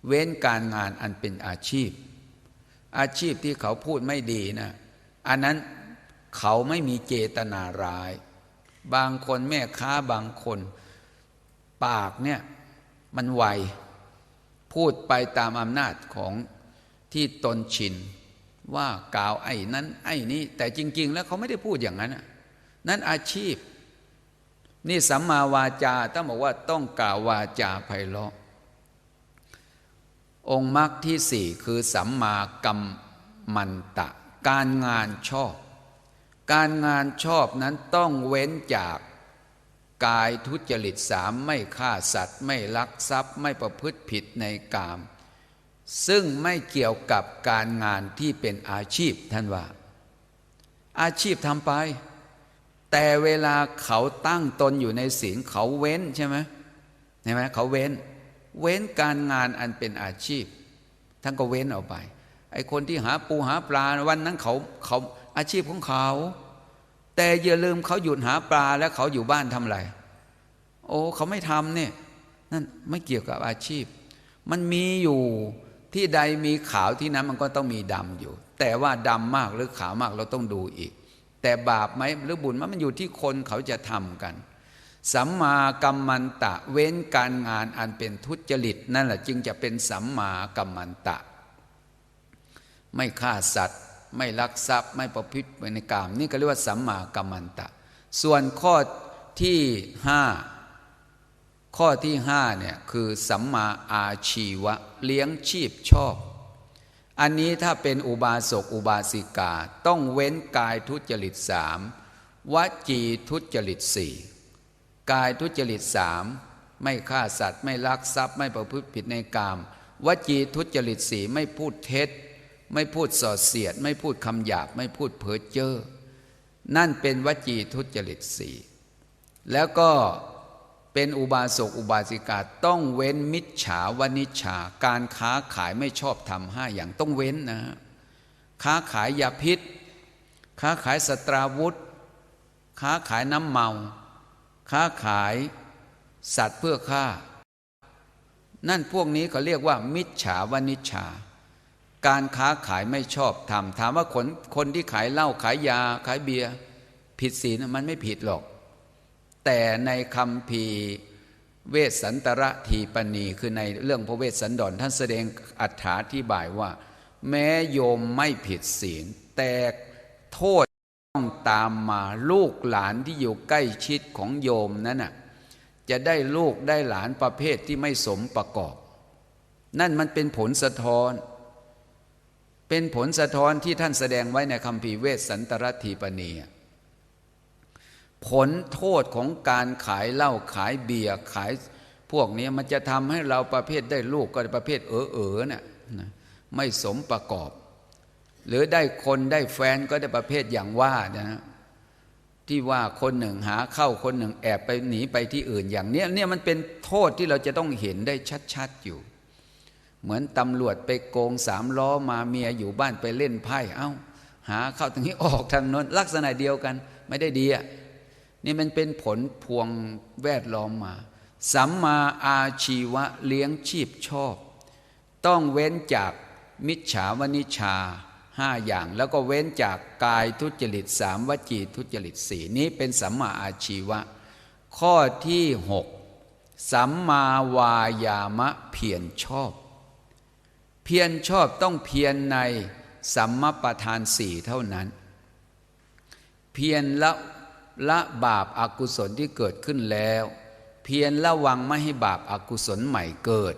เว้นการงานอันเป็นอาชีพที่เขาพูดไม่ดีนะอันนั้นเขาไม่มีเจตนาร้ายบางคนแม่ค้าบางคนปากเนี่ยมันไวพูดไปตามอำนาจของที่ตนชินว่ากล่าวไอ้นั้นไอ้นี้แต่จริงๆแล้วเขาไม่ได้พูดอย่างนั้นนั่นอาชีพนี่สัมมาวาจาต้องบอกว่าต้องกล่าววาจาไพเราะองค์มรรคที่ 4คือสัมมากัมมันตะการงานชอบการงานชอบนั้นต้องเว้นจากกายทุจริต3ไม่ฆ่าสัตว์ไม่ลักทรัพย์ไม่ประพฤติผิดในกามซึ่งไม่เกี่ยวกับการงานที่เป็นอาชีพท่านว่าอาชีพทำไปแต่เวลาเขาตั้งตนอยู่ในศีลเขาเว้นใช่ไหมเขาเว้นการงานอันเป็นอาชีพท่านก็เว้นออกไปไอ้คนที่หาปูหาปลาวันนั้นเขาอาชีพของเขาแต่อย่าลืมเขาหยุดหาปลาแล้วเขาอยู่บ้านทำอะไรเขาไม่ทำเนี่ยนั่นไม่เกี่ยวกับอาชีพมันมีอยู่ที่ใดมีขาวที่นั้นมันก็ต้องมีดำอยู่แต่ว่าดำมากหรือขาวมากเราต้องดูอีกแต่บาปไหมหรือบุญมันอยู่ที่คนเขาจะทำกันสัมมากัมมันตะเว้นการงานอันเป็นทุจริตนั่นแหละจึงจะเป็นสัมมากัมมันตะไม่ฆ่าสัตว์ไม่ลักทรัพย์ไม่ประพฤติในกามนี่ก็เรียกว่าสัมมากัมมันตะส่วนข้อที่5เนี่ยคือสัมมาอาชีวะเลี้ยงชีพชอบอันนี้ถ้าเป็นอุบาสกอุบาสิกาต้องเว้นกายทุจริต3วจีทุจริต4กายทุจริต3ไม่ฆ่าสัตว์ไม่ลักทรัพย์ไม่ประพฤติผิดในกามวจีทุจริต4ไม่พูดเท็จไม่พูดส่อเสียดไม่พูดคำหยาบไม่พูดเพ้อเจ้อนั่นเป็นวจีทุจริต4แล้วก็เป็นอุบาสกอุบาสิกาต้องเว้นมิจฉาวณิชชาการค้าขายไม่ชอบธรรม5อย่างต้องเว้นนะค้าขายยาพิษค้าขายสัตราวุธค้าขายน้ำเมาค้าขายสัตว์เพื่อฆ่านั่นพวกนี้เขาเรียกว่ามิจฉาวณิชชาการค้าขายไม่ชอบธรรมถามว่าคนที่ขายเหล้าขายยาขายเบียร์ผิดศีลมันไม่ผิดหรอกแต่ในคัมภีร์เวสสันตรทีปณีคือในเรื่องพระเวสสันดรท่านแสดงอธิบายว่าแม้โยมไม่ผิดศีลแต่โทษต้องตามมาลูกหลานที่อยู่ใกล้ชิดของโยมนั้นน่ะจะได้ลูกได้หลานประเภทที่ไม่สมประกอบนั่นมันเป็นผลสะท้อนที่ท่านแสดงไว้ในคัมภีร์เวสสันตรทีปณีผลโทษของการขายเหล้าขายเบียร์ขายพวกนี้มันจะทำให้เราประเภทได้ลูกก็ประเภทน่ะไม่สมประกอบหรือได้คนได้แฟนก็ได้ประเภทอย่างว่านะที่ว่าคนหนึ่งหาเข้าคนหนึ่งแอบไปหนีไปที่อื่นอย่างเนี้ยมันเป็นโทษที่เราจะต้องเห็นได้ชัดๆอยู่เหมือนตำรวจไปโกง3 ล้อมาเมียอยู่บ้านไปเล่นไพ่ หาเข้าทางนี้ออกทางโน้นลักษณะเดียวกันไม่ได้ดีอ่ะนี่มันเป็นผลพวงแวดล้อมมาสัมมาอาชีวะเลี้ยงชีพชอบต้องเว้นจากมิจฉาวณิชชา5อย่างแล้วก็เว้นจากกายทุจริต3วจีทุจริต4นี้เป็นสัมมาอาชีวะข้อที่6สัมมาวายามะเพียรชอบเพียรชอบต้องเพียรในสัมมาประธาน4เท่านั้นเพียรละบาปอกุศลที่เกิดขึ้นแล้วเพียรระวังไม่ให้บาปอกุศลใหม่เกิด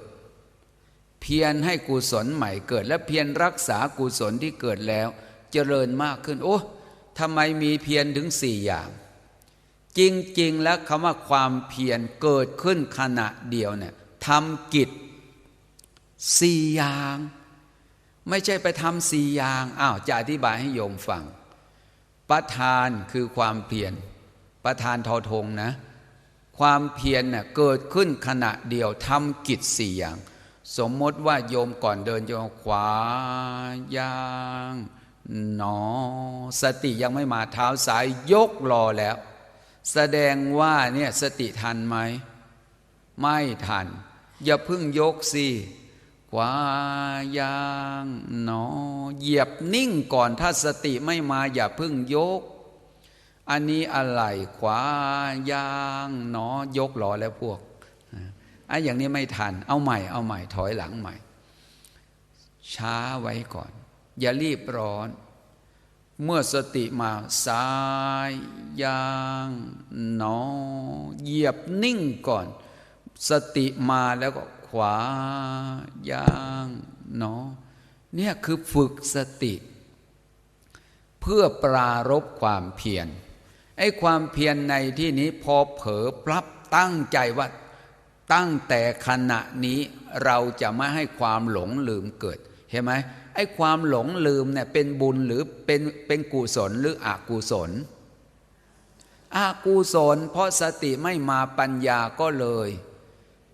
เพียรให้กุศลใหม่เกิดและเพียรรักษากุศลที่เกิดแล้วเจริญมากขึ้นโอ้ทำไมมีเพียรถึง4อย่างจริงๆแล้วคำว่าความเพียรเกิดขึ้นขณะเดียวเนี่ยทำกิจ4อย่างไม่ใช่ไปทำ4อย่างจะอธิบายให้โยมฟังประธานคือความเพียรประธานทอทงนะความเพียรเกิดขึ้นขณะเดียวทำกิจ4อย่างสมมติว่าโยมก่อนเดินโยมขวาย่างหนอสติยังไม่มาเท้าซ้ายยกรอแล้วแสดงว่าเนี่ยสติทันไหมไม่ทันอย่าเพิ่งยกสิขวาย่างหนอเหยียบนิ่งก่อนถ้าสติไม่มาอย่าเพิ่งยกอันนี้อะไรขวาย่างหนอยกรอแล้วพวกอย่างนี้ไม่ทันเอาใหม่ถอยหลังใหม่ช้าไว้ก่อนอย่ารีบร้อนเมื่อสติมาซ้ายย่างหนอเหยียบนิ่งก่อนสติมาแล้วก็ขวาย่างหนอเนี่ยคือฝึกสติเพื่อปรารภความเพียรไอ้ความเพียรในที่นี้พอเผลอปรับตั้งใจว่าตั้งแต่ขณะนี้เราจะไม่ให้ความหลงลืมเกิดเห็นไหมไอ้ความหลงลืมเนี่ยเป็นบุญหรือเป็นกุศลหรืออกุศลอกุศลเพราะสติไม่มาปัญญาก็เลย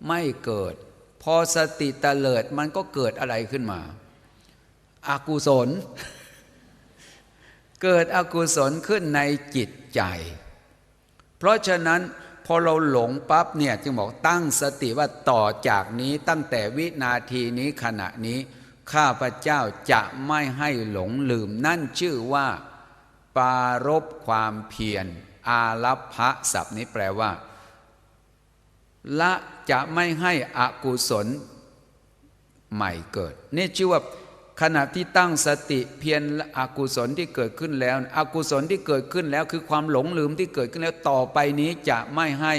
ไม่เกิดพอสติเตลิดมันก็เกิดอะไรขึ้นมาอกุศล เกิดอกุศลขึ้นในจิตใจเพราะฉะนั้นพอเราหลงปั๊บเนี่ยจึงบอกตั้งสติว่าต่อจากนี้ตั้งแต่วินาทีนี้ขณะนี้ข้าพเจ้าจะไม่ให้หลงลืมนั่นชื่อว่าปรารภความเพียรอารัปภะศัพท์นี้แปลว่าละจะไม่ให้อกุศลใหม่เกิดนี่ชื่อว่าขณะที่ตั้งสติเพียรอกุศลที่เกิดขึ้นแล้วอกุศลที่เกิดขึ้นแล้วคือความหลงลืมที่เกิดขึ้นแล้วต่อไปนี้จะไม่ให้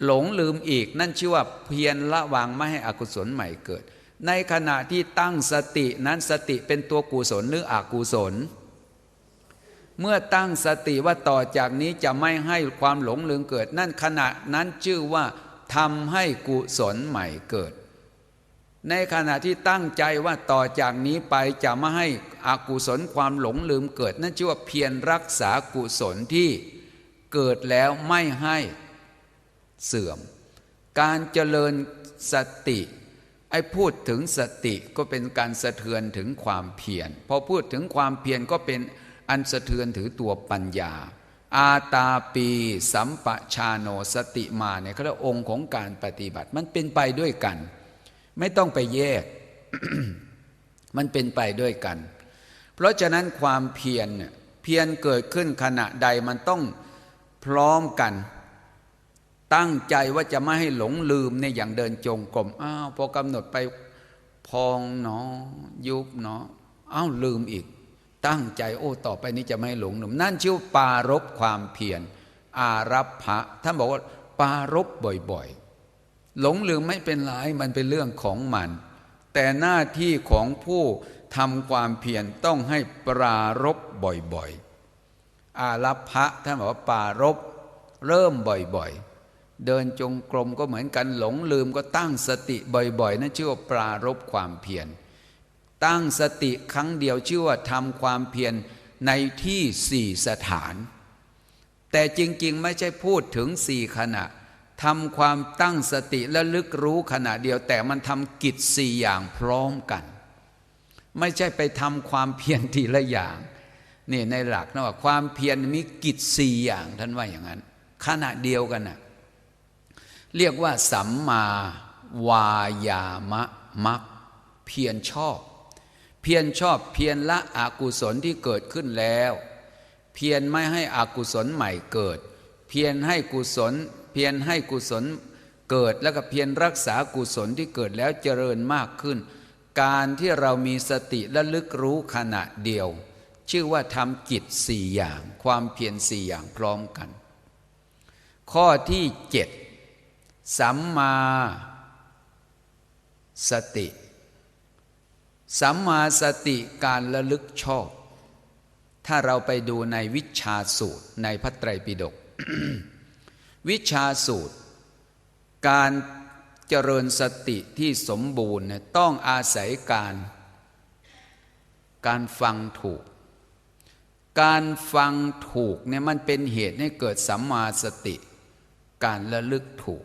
หลงลืมอีกนั่นชื่อว่าเพียรละวางไม่ให้อกุศลใหม่เกิดในขณะที่ตั้งสตินั้นสติเป็นตัวกุศลหรืออกุศลเมื่อตั้งสติว่าต่อจากนี้จะไม่ให้ความหลงลืมเกิดนั่นขณะนั้นชื่อว่าทำให้กุศลใหม่เกิดในขณะที่ตั้งใจว่าต่อจากนี้ไปจะไม่ให้อกุศลความหลงลืมเกิดนั่นชื่อว่าเพียรรักษากุศลที่เกิดแล้วไม่ให้เสื่อมการเจริญสติไอ้พูดถึงสติก็เป็นการสะเทือนถึงความเพียรพอพูดถึงความเพียรก็เป็นอันสะเทือนถึงตัวปัญญาอาตาปีสัมปชาโนสติมาเนี่ยเขาเรียกองค์ของการปฏิบัติมันเป็นไปด้วยกันไม่ต้องไปแยก มันเป็นไปด้วยกันเพราะฉะนั้นความเพียรเนี่ยเพียรเกิดขึ้นขณะใดมันต้องพร้อมกันตั้งใจว่าจะไม่ให้หลงลืมเนี่ยอย่างเดินจงกรมพอกำหนดไปพองเนาะยุบเนาะลืมอีกตั้งใจต่อไปนี้จะไม่หลงลืมนั่นชื่อปรารภความเพียรอารัปภะท่านบอกว่าปรารภบ่อยๆหลงลืมไม่เป็นไรมันเป็นเรื่องของมันแต่หน้าที่ของผู้ทำความเพียรต้องให้ปรารภบ่อยๆอารัปภะท่านบอกว่าปรารภเริ่มบ่อยๆเดินจงกรมก็เหมือนกันหลงลืมก็ตั้งสติบ่อยๆนั่นชื่อว่าปรารภความเพียรตั้งสติครั้งเดียวชื่อว่าทำความเพียรในที่4สถานแต่จริงๆไม่ใช่พูดถึง4ขณะทำความตั้งสติและลึกรู้ขณะเดียวแต่มันทำกิจ4อย่างพร้อมกัน ไม่ใช่ไปทำความเพียรทีละอย่างนี่ในหลักนะว่าความเพียรมีกิจสี่อย่างท่านว่าอย่างนั้นขณะเดียวกันนะเรียกว่าสัมมาวายามะมักเพียรชอบเพียรชอบเพียรละอกุศลที่เกิดขึ้นแล้วเพียรไม่ให้อกุศลใหม่เกิดเพียรให้กุศลเพียรให้กุศลเกิดแล้วก็เพียรรักษากุศลที่เกิดแล้วเจริญมากขึ้นการที่เรามีสติและลึกรู้ขณะเดียวชื่อว่าทำกิจสี่อย่างความเพียรสี่อย่างพร้อมกันข้อที่7สัมมาสติสัมมาสติการระลึกชอบถ้าเราไปดูในวิชชาสูตรในพระไตรปิฎก วิชชาสูตรการเจริญสติที่สมบูรณ์ต้องอาศัยการฟังถูกการฟังถูกเนี่ยมันเป็นเหตุให้เกิดสัมมาสติการระลึกถูก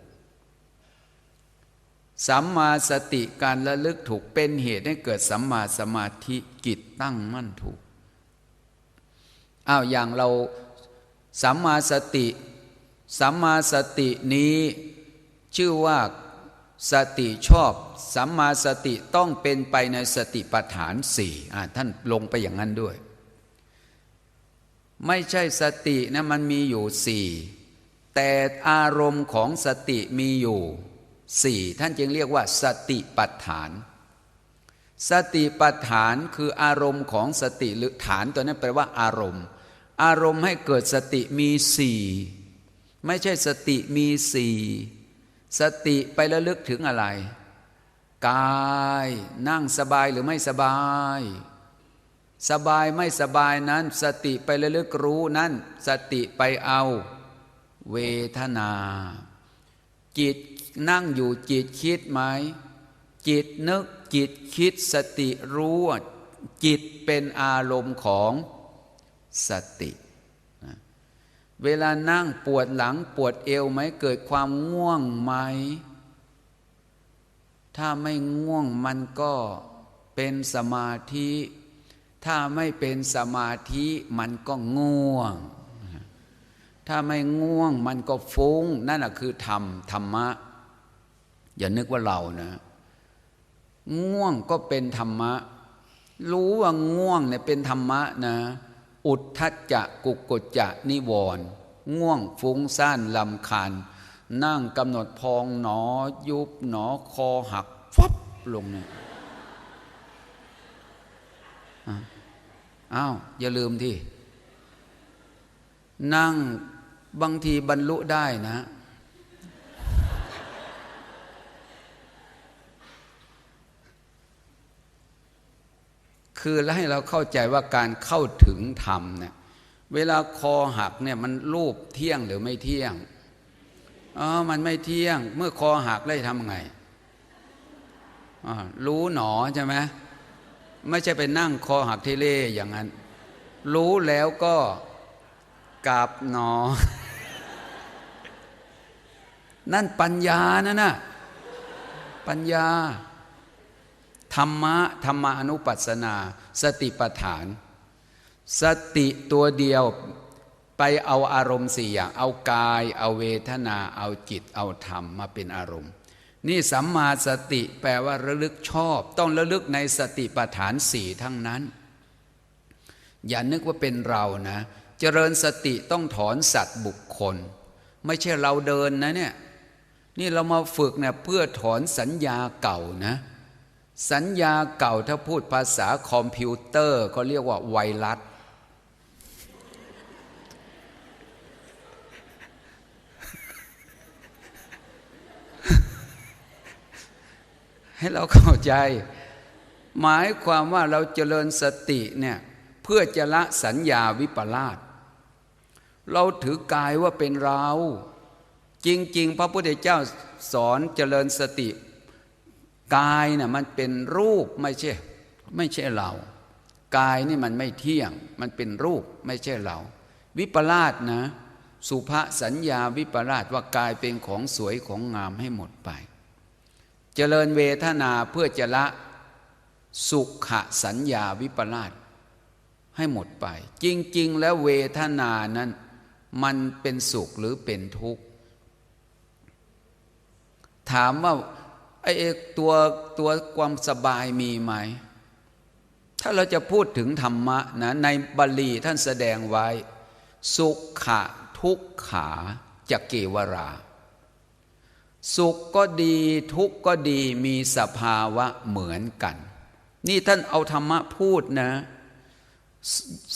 สัมมาสติการระลึกถูกเป็นเหตุให้เกิดสัมมาสมาธิจิตตั้งมั่นถูกอย่างเราสัมมาสตินี้ชื่อว่าสติชอบสัมมาสติต้องเป็นไปในสติปัฏฐานสี่ท่านลงไปอย่างนั้นด้วยไม่ใช่สตินะมันมีอยู่สี่แต่อารมณ์ของสติมีอยู่สี่ท่านจึงเรียกว่าสติปัฏฐานสติปัฏฐานคืออารมณ์ของสติหรือฐานตัวนั้นแปลว่าอารมณ์ให้เกิดสติมีสี่ไม่ใช่สติมีสี่สติไประลึกถึงอะไรกายนั่งสบายหรือไม่สบายสบายไม่สบายนั้นสติไประลึกรู้นั้นสติไปเอาเวทนาจิตนั่งอยู่จิตคิดไหมจิตนึกจิตคิดสติรู้จิตเป็นอารมณ์ของสติเวลานั่งปวดหลังปวดเอวไหมเกิดความง่วงไหมถ้าไม่ง่วงมันก็เป็นสมาธิถ้าไม่เป็นสมาธิมันก็ง่วงถ้าไม่ง่วงมันก็ฟุ้งนั่นแหละคือธรรมะอย่านึกว่าเรานะง่วงก็เป็นธรรมะรู้ว่าง่วงเนี่ยเป็นธรรมะนะอุทธัจจะกุกุจจะนิวรณ์ง่วงฟุ้งซ่านรำคาญนั่งกำหนดพองหนอยุบหนอคอหักฟับลงเนี่ยอย่าลืมที่นั่งบางทีบรรลุได้นะคือแล้วให้เราเข้าใจว่าการเข้าถึงธรรมเนี่ยเวลาคอหักเนี่ยมันรูปเที่ยงหรือไม่เที่ยงมันไม่เที่ยงเมื่อคอหักได้ทำไงรู้หนอใช่ไหมไม่ใช่ไปนั่งคอหักเทเล่อย่างนั้นรู้แล้วก็กราบหนอ นั่นปัญญานะปัญญาธรรมะอนุปัสสนาสติปัฏฐานสติตัวเดียวไปเอาอารมณ์สี่อย่างเอากายเอาเวทนาเอาจิตเอาธรรมมาเป็นอารมณ์นี่สัมมาสติแปลว่าระลึกชอบต้องระลึกในสติปัฏฐานสี่ทั้งนั้นอย่านึกว่าเป็นเรานะเจริญสติต้องถอนสัตว์บุคคลไม่ใช่เราเดินนะเนี่ยนี่เรามาฝึกเนี่ยเพื่อถอนสัญญาเก่านะสัญญาเก่าถ้าพูดภาษาคอมพิวเตอร์เขาเรียกว่าไวรัสให้เราเข้าใจหมายความว่าเราเจริญสติเนี่ยเพื่อจะละสัญญาวิปลาสเราถือกายว่าเป็นเราจริงๆพระพุทธเจ้าสอนเจริญสติกายน่ะมันเป็นรูปไม่ใช่เรากายนี่มันไม่เที่ยงมันเป็นรูปไม่ใช่เราวิปลาสนะสุภสัญญาวิปลาสว่ากายเป็นของสวยของงามให้หมดไปเจริญเวทนาเพื่อจะละ สุขสัญญาวิปลาสให้หมดไปจริงๆแล้วเวทนานั้นมันเป็นสุขหรือเป็นทุกข์ถามว่าไอ้ตัวความสบายมีไหมถ้าเราจะพูดถึงธรรมะนะในบาลีท่านแสดงไว้สุขะทุกขาจะเกวราสุขก็ดีทุกข์ก็ดีมีสภาวะเหมือนกันนี่ท่านเอาธรรมะพูดนะ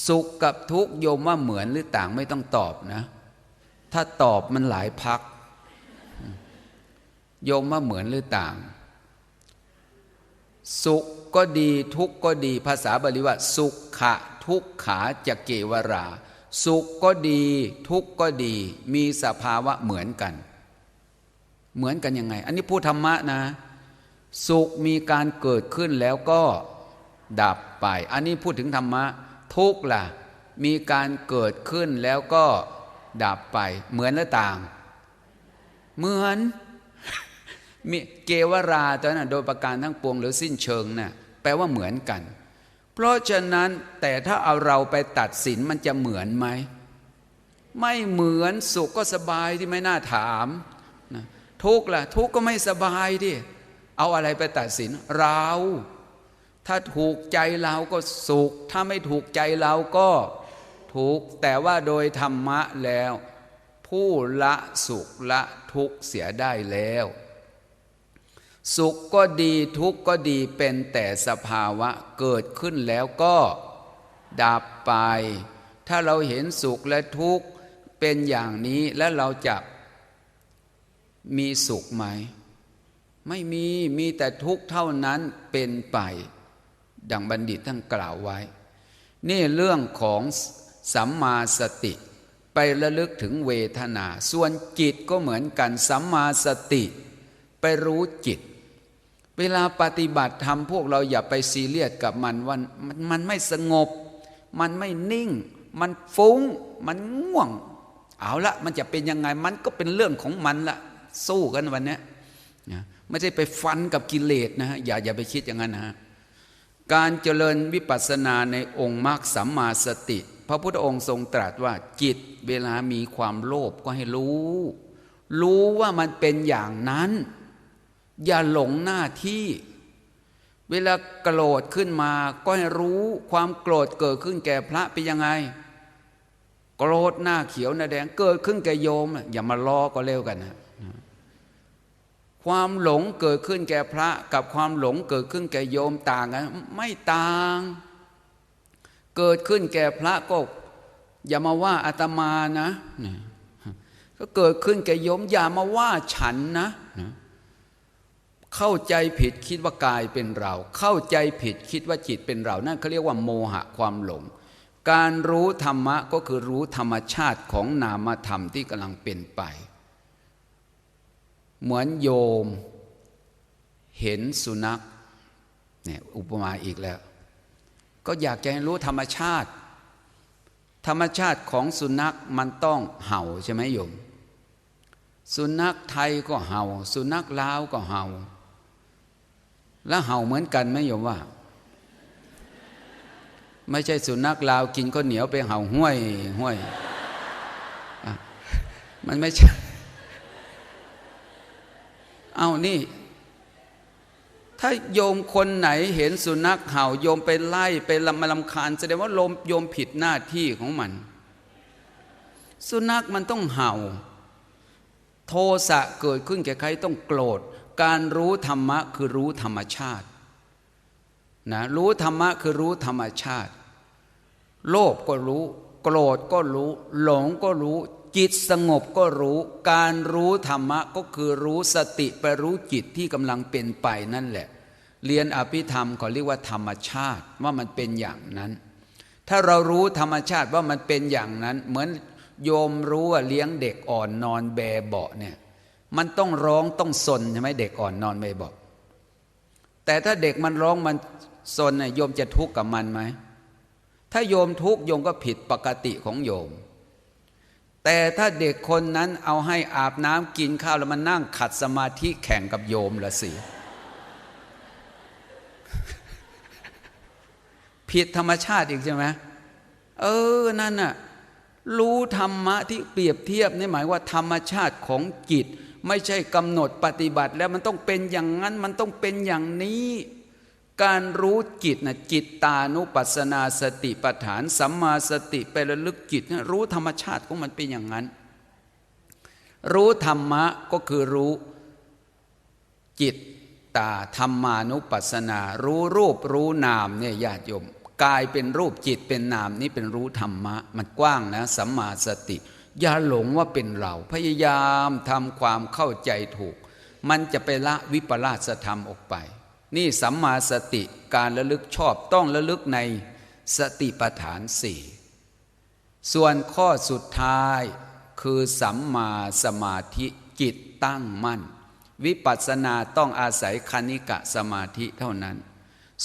สุขกับทุกข์โยมว่าเหมือนหรือต่างไม่ต้องตอบนะถ้าตอบมันหลายพักโยมว่าเหมือนหรือต่างสุขก็ดีทุกข์ก็ดีภาษาบาลีว่าสุขะทุกขาจะเกวราสุขก็ดีทุกข์ก็ดีมีสภาวะเหมือนกันเหมือนกันยังไงอันนี้พูดธรรมะนะสุขมีการเกิดขึ้นแล้วก็ดับไปอันนี้พูดถึงธรรมะทุกข์ล่ะมีการเกิดขึ้นแล้วก็ดับไปเหมือนหรือต่างเหมือนมีเกวราตัวนั้นโดยประการทั้งปวงหรือสิ้นเชิงน่ะแปลว่าเหมือนกันเพราะฉะนั้นแต่ถ้าเอาเราไปตัดสินมันจะเหมือนไหมไม่เหมือนสุขก็สบายที่ไม่น่าถามนะทุกข์ล่ะทุกข์ก็ไม่สบายดิเอาอะไรไปตัดสินเราถ้าถูกใจเราก็สุขถ้าไม่ถูกใจเราก็ทุกข์แต่ว่าโดยธรรมะแล้วผู้ละสุขละทุกข์เสียได้แล้วสุขก็ดีทุกข์ก็ดีเป็นแต่สภาวะเกิดขึ้นแล้วก็ดับไปถ้าเราเห็นสุขและทุกข์เป็นอย่างนี้แล้วเราจะมีสุขไหมไม่มีแต่ทุกข์เท่านั้นเป็นไปดังบัณฑิตท่านกล่าวไว้นี่เรื่องของสัมมาสติไประลึกถึงเวทนาส่วนจิตก็เหมือนกันสัมมาสติไปรู้จิตเวลาปฏิบัติธรรมพวกเราอย่าไปซีเรียสกับมันว่ามันไม่สงบมันไม่นิ่งมันฟุ้งมันง่วงเอาละมันจะเป็นยังไงมันก็เป็นเรื่องของมันละสู้กันวันนี้นะไม่ใช่ไปฟันกับกิเลสนะฮะอย่าไปคิดอย่างนั้นนะฮะการเจริญวิปัสสนาในองค์มรรคสัมมาสติพระพุทธองค์ทรงตรัสว่าจิตเวลามีความโลภก็ให้รู้ว่ามันเป็นอย่างนั้นอย่าหลงหน้าที่เวลาโกรธขึ้นมาก็ให้รู้ความโกรธเกิดขึ้นแก่พระเป็นยังไงโกรธหน้าเขียวหน้าแดงเกิดขึ้นแก่โยมอย่ามาล้อก็เร็วกันนะความหลงเกิดขึ้นแก่พระกับความหลงเกิดขึ้นแก่โยมต่างกันไม่ต่างเกิดขึ้นแก่พระก็อย่ามาว่าอาตมานะก็เกิดขึ้นแก่โยมอย่ามาว่าฉันนะเข้าใจผิดคิดว่ากายเป็นเราเข้าใจผิดคิดว่าจิตเป็นเรานั่นเขาเรียกว่าโมหะความหลงการรู้ธรรมะก็คือรู้ธรรมชาติของนามธรรมที่กำลังเป็นไปเหมือนโยมเห็นสุนัขเนี่ยอุปมาอีกแล้วก็อยากจะให้รู้ธรรมชาติของสุนัขมันต้องเห่าใช่ไหมโยมสุนัขไทยก็เห่าสุนัขลาวก็เห่าแล้วเห่าเหมือนกันไหมโยมว่าไม่ใช่สุนัขลาวกินข้าวเหนียวไปเห่าห้วยมันไม่ใช่เอานี่ถ้าโยมคนไหนเห็นสุนัขเห่าโยมไปไล่ไปรำคาญแสดงว่าโยมผิดหน้าที่ของมันสุนัขมันต้องเห่าโทสะเกิดขึ้นแก่ใครต้องโกรธการรู้ธรรมะคือรู้ธรรมชาตินะรู้ธรรมะคือรู้ธรรมชาติโลภก็รู้โกรธก็รู้หลงก็รู้จิตสงบก็รู้การรู้ธรรมะก็คือรู้สติไปรู้จิตที่กำลังเป็นไปนั่นแหละเรียนอภิธรรมเขาเรียกว่าธรรมชาติว่ามันเป็นอย่างนั้นถ้าเรารู้ธรรมชาติว่ามันเป็นอย่างนั้นเหมือนโยมรู้ว่าเลี้ยงเด็กอ่อนนอนแบเบาะเนี่ยมันต้องร้องต้องซนใช่ไหมเด็กอ่อนนอนแบเบาะแต่ถ้าเด็กมันร้องมันซนโยมจะทุกข์กับมันไหมถ้าโยมทุกข์โยมก็ผิดปกติของโยมแต่ถ้าเด็กคนนั้นเอาให้อาบน้ำกินข้าวแล้วมันนั่งขัดสมาธิแข่งกับโยมละสิ ผิดธรรมชาติอีกใช่ไหมนั่นน่ะรู้ธรรมะที่เปรียบเทียบนี่หมายว่าธรรมชาติของจิตไม่ใช่กำหนดปฏิบัติแล้วมันต้องเป็นอย่างนั้นมันต้องเป็นอย่างนี้การรู้จิตนะจิตตานุปัสสนาสติปัฏฐานสัมมาสติไประลึกจิตนะรู้ธรรมชาติของมันเป็นอย่างนั้นรู้ธรรมะก็คือรู้จิตตาธรรมานุปัสสนารู้รูปรู้นามเนี่ยญาติโยมกายเป็นรูปจิตเป็นนามนี่เป็นรู้ธรรมะมันกว้างนะสัมมาสติอย่าหลงว่าเป็นเราพยายามทำความเข้าใจถูกมันจะไปละวิปลาสธรรมออกไปนี่สัมมาสติการระลึกชอบต้องระลึกในสติปัฏฐานสี่ส่วนข้อสุดท้ายคือสัมมาสมาธิจิตตั้งมั่นวิปัสสนาต้องอาศัยคณิกะสมาธิเท่านั้น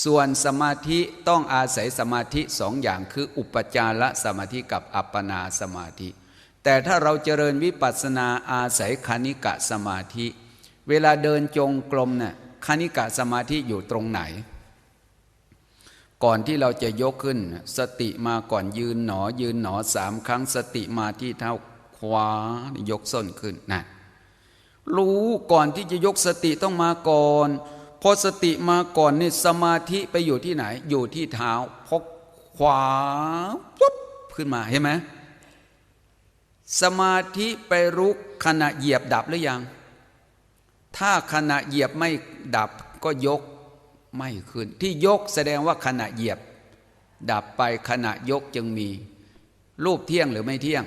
ส่วนสมาธิต้องอาศัยสมาธิสองอย่างคืออุปจารสมาธิกับอัปปนาสมาธิแต่ถ้าเราเจริญวิปัสสนาอาศัยคณิกะสมาธิเวลาเดินจงกรมเนี่ยคณิกะสมาธิอยู่ตรงไหนก่อนที่เราจะยกขึ้นสติมาก่อนยืนหนอ3 ครั้งสติมาที่เท้าขวายกส้นขึ้นนะรู้ก่อนที่จะยกสติต้องมาก่อนพอสติมาก่อนนี่สมาธิไปอยู่ที่ไหนอยู่ที่เท้าพกขวาปุ๊บขึ้นมาเห็นไหมสมาธิไปรู้ขณะเหยียบดับหรือยังถ้าขณะเหยียบไม่ดับก็ยกไม่ขึ้นที่ยกแสดงว่าขณะเหยียบดับไปขณะยกจึงมีรูปเที่ยงหรือไม่เที่ยง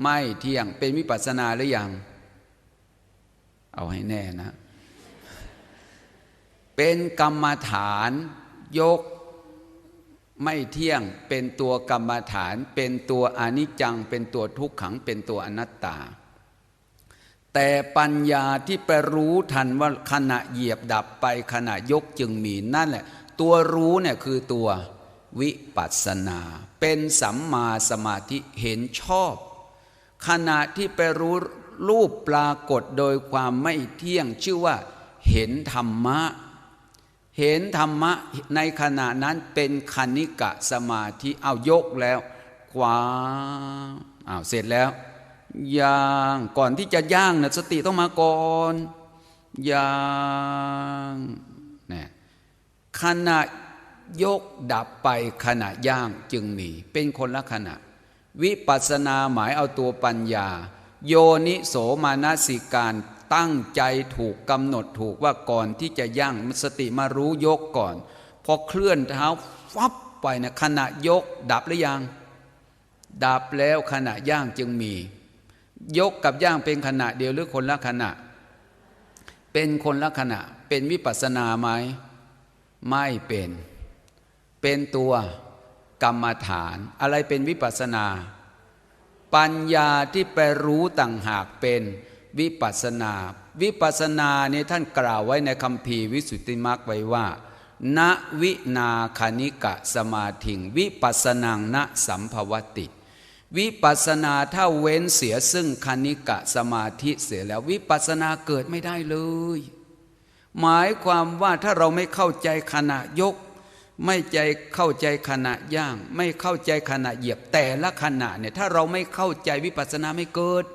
ไม่เที่ยงเป็นวิปัสสนาหรือยังเอาให้แน่นะเป็นกรรมฐานยกไม่เที่ยงเป็นตัวกรรมฐานเป็นตัวอนิจจังเป็นตัวทุกขังเป็นตัวอนัตตาแต่ปัญญาที่ไปรู้ทันว่าขณะเหยียบดับไปขณะยกจึงมีนั่นแหละตัวรู้เนี่ยคือตัววิปัสสนาเป็นสัมมาสมาธิเห็นชอบขณะที่ไปรู้รูปปรากฏโดยความไม่เที่ยงชื่อว่าเห็นธรรมะเห็นธรรมะในขณะนั้นเป็นคณิกะสมาธิเอายกแล้วขวาเสร็จแล้วย่างก่อนที่จะย่างนะสติต้องมาก่อนย่างเนี่ยขณะยกดับไปขณะย่างจึงมีเป็นคนละขณะวิปัสสนาหมายเอาตัวปัญญาโยนิโสมานสิการตั้งใจถูกกำหนดถูกว่าก่อนที่จะย่างสติมารู้ยกก่อนพอเคลื่อนเท้าฟับไปนะขณะยกดับหรือยังดับแล้วขณะย่างจึงมียกกับย่างเป็นขณะเดียวหรือคนละขณะเป็นคนละขณะเป็นวิปัสสนาไหมไม่เป็นตัวกรรมฐานอะไรเป็นวิปัสสนาปัญญาที่ไปรู้ต่างหากเป็นวิปัสสนาวิปัสสนาเนี่ยท่านกล่าวไว้ในคัมภีร์วิสุทธิมรรคไว้ว่าณวินาคณิกะสมาธิงวิปัสสนังณสัมภวติวิปัสสนาถ้าเว้นเสียซึ่งคณิกะสมาธิเสียแล้ววิปัสสนาเกิดไม่ได้เลยหมายความว่าถ้าเราไม่เข้าใจขณะยกไม่ใจเข้าใจขณะย่างไม่เข้าใจขณะเหยียบแต่ละขณะเนี่ยถ้าเราไม่เข้าใจวิปัสสนาไม่เกิด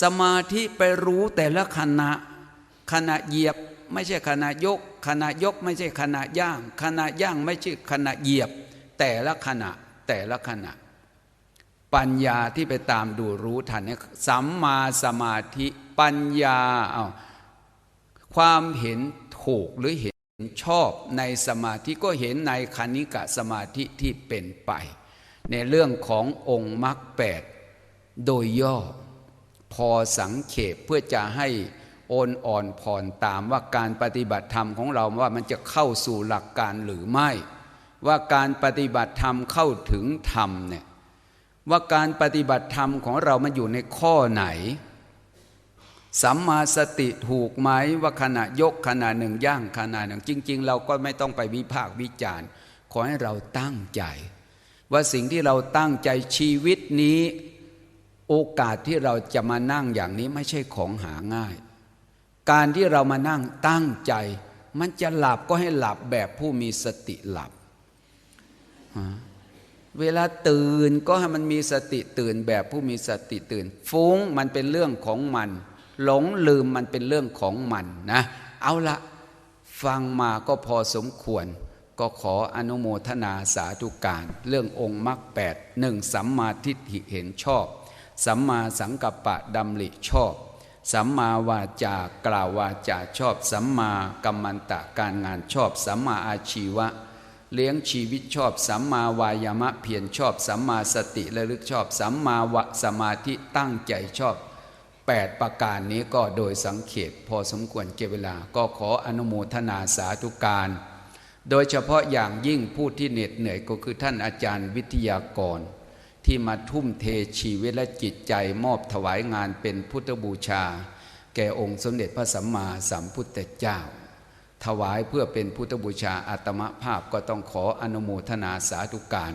สมาธิไปรู้แต่ละขณะเหยียบไม่ใช่ขณะยกขณะยกไม่ใช่ขณะย่างขณะย่างไม่ใช่ขณะเหยียบแต่ละขณะปัญญาที่ไปตามดูรู้ทันเนี่ยสัมมาสมาธิปัญญาความเห็นถูกหรือเห็นชอบในสมาธิก็เห็นในคณิกะสมาธิที่เป็นไปในเรื่องขององค์มรรค8โดยย่อพอสังเขปเพื่อจะให้อ่อนผ่อนตามว่าการปฏิบัติธรรมของเราว่ามันจะเข้าสู่หลักการหรือไม่ว่าการปฏิบัติธรรมเข้าถึงธรรมเนี่ยว่าการปฏิบัติธรรมของเรามันอยู่ในข้อไหนสัมมาสติถูกไหมว่าขณะยกขณะหนึ่งย่างขณะหนึ่งจริงๆเราก็ไม่ต้องไปวิพากษ์วิจารณ์ขอให้เราตั้งใจว่าสิ่งที่เราตั้งใจชีวิตนี้โอกาสที่เราจะมานั่งอย่างนี้ไม่ใช่ของหาง่ายการที่เรามานั่งตั้งใจมันจะหลับก็ให้หลับแบบผู้มีสติหลับ เวลาตื่นก็ให้มันมีสติตื่นแบบผู้มีสติตื่นฟุ้งมันเป็นเรื่องของมันหลงลืมมันเป็นเรื่องของมันนะเอาละฟังมาก็พอสมควรก็ขออนุโมทนาสาธุการเรื่ององค์มรรคแปดหนึ่งสัมมาทิฏฐิเห็นชอบสัมมาสังกัปปะดำริชอบสัมมาวาจากล่าววาจาชอบสัมมากัมมันตะการงานชอบสัมมาอาชีวะเลี้ยงชีวิตชอบสัมมาวายามะเพียรชอบสัมมาสติระลึกชอบสัมมาวะสมาธิตั้งใจชอบ8ประการนี้ก็โดยสังเขปพอสมควรเก็บเวลาก็ขออนุโมทนาสาธุการโดยเฉพาะอย่างยิ่งผู้ที่เหน็ดเหนื่อยก็คือท่านอาจารย์วิทยากรที่มาทุ่มเทชีวิตและจิตใจมอบถวายงานเป็นพุทธบูชาแก่องค์สมเด็จพระสัมมาสัมพุทธเจ้าถวายเพื่อเป็นพุทธบูชาอาตมภาพก็ต้องขออนุโมทนาสาธุการ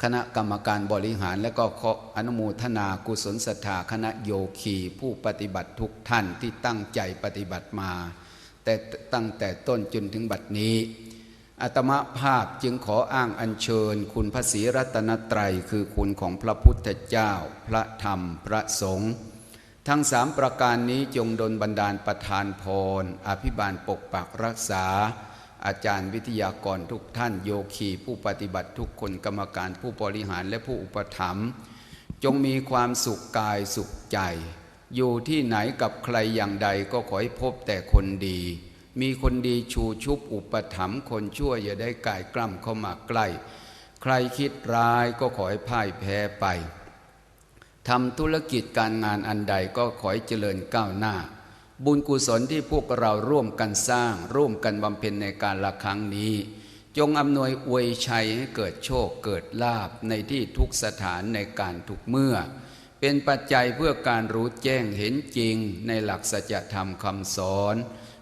คณะกรรมการบริหารและก็ขออนุโมทนากุศลศรัทธาคณะโยคีผู้ปฏิบัติทุกท่านที่ตั้งใจปฏิบัติมาแต่ตั้งแต่ต้นจนถึงบัดนี้อาตมภาพจึงขออ้างอัญเชิญคุณพระศรีรัตนตรัยคือคุณของพระพุทธเจ้าพระธรรมพระสงฆ์ทั้ง3ประการนี้จงดลบันดาลประทานพรอภิบาลปกปักรักษาอาจารย์วิทยากรทุกท่านโยคีผู้ปฏิบัติทุกคนกรรมการผู้บริหารและผู้อุปถัมภ์จงมีความสุขกายสุขใจอยู่ที่ไหนกับใครอย่างใดก็ขอให้พบแต่คนดีมีคนดีชูชุบอุปถัมภ์คนชั่วอย่าได้ก่ายกล้ำเข้ามาใกล้ใครคิดร้ายก็ขอให้พ่ายแพ้ไปทำธุรกิจการงานอันใดก็ขอให้เจริญก้าวหน้าบุญกุศลที่พวกเราร่วมกันสร้างร่วมกันบำเพ็ญในการละครั้งนี้จงอำนวยอวยชัยให้เกิดโชคเกิดลาภในที่ทุกสถานในการทุกเมื่อเป็นปัจจัยเพื่อการรู้แจ้งเห็นจริงในหลักสัจธรรมคำสอน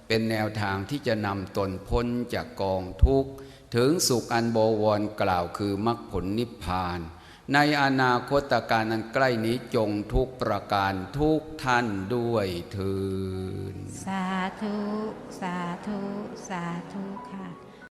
เป็นแนวทางที่จะนำตนพ้นจากกองทุกข์ถึงสุขอันบวรกล่าวคือมรรคผลนิพพานในอนาคตการอันใกล้นี้จงทุกประการทุกท่านด้วยเถิดสาธุสาธุสาธุค่ะ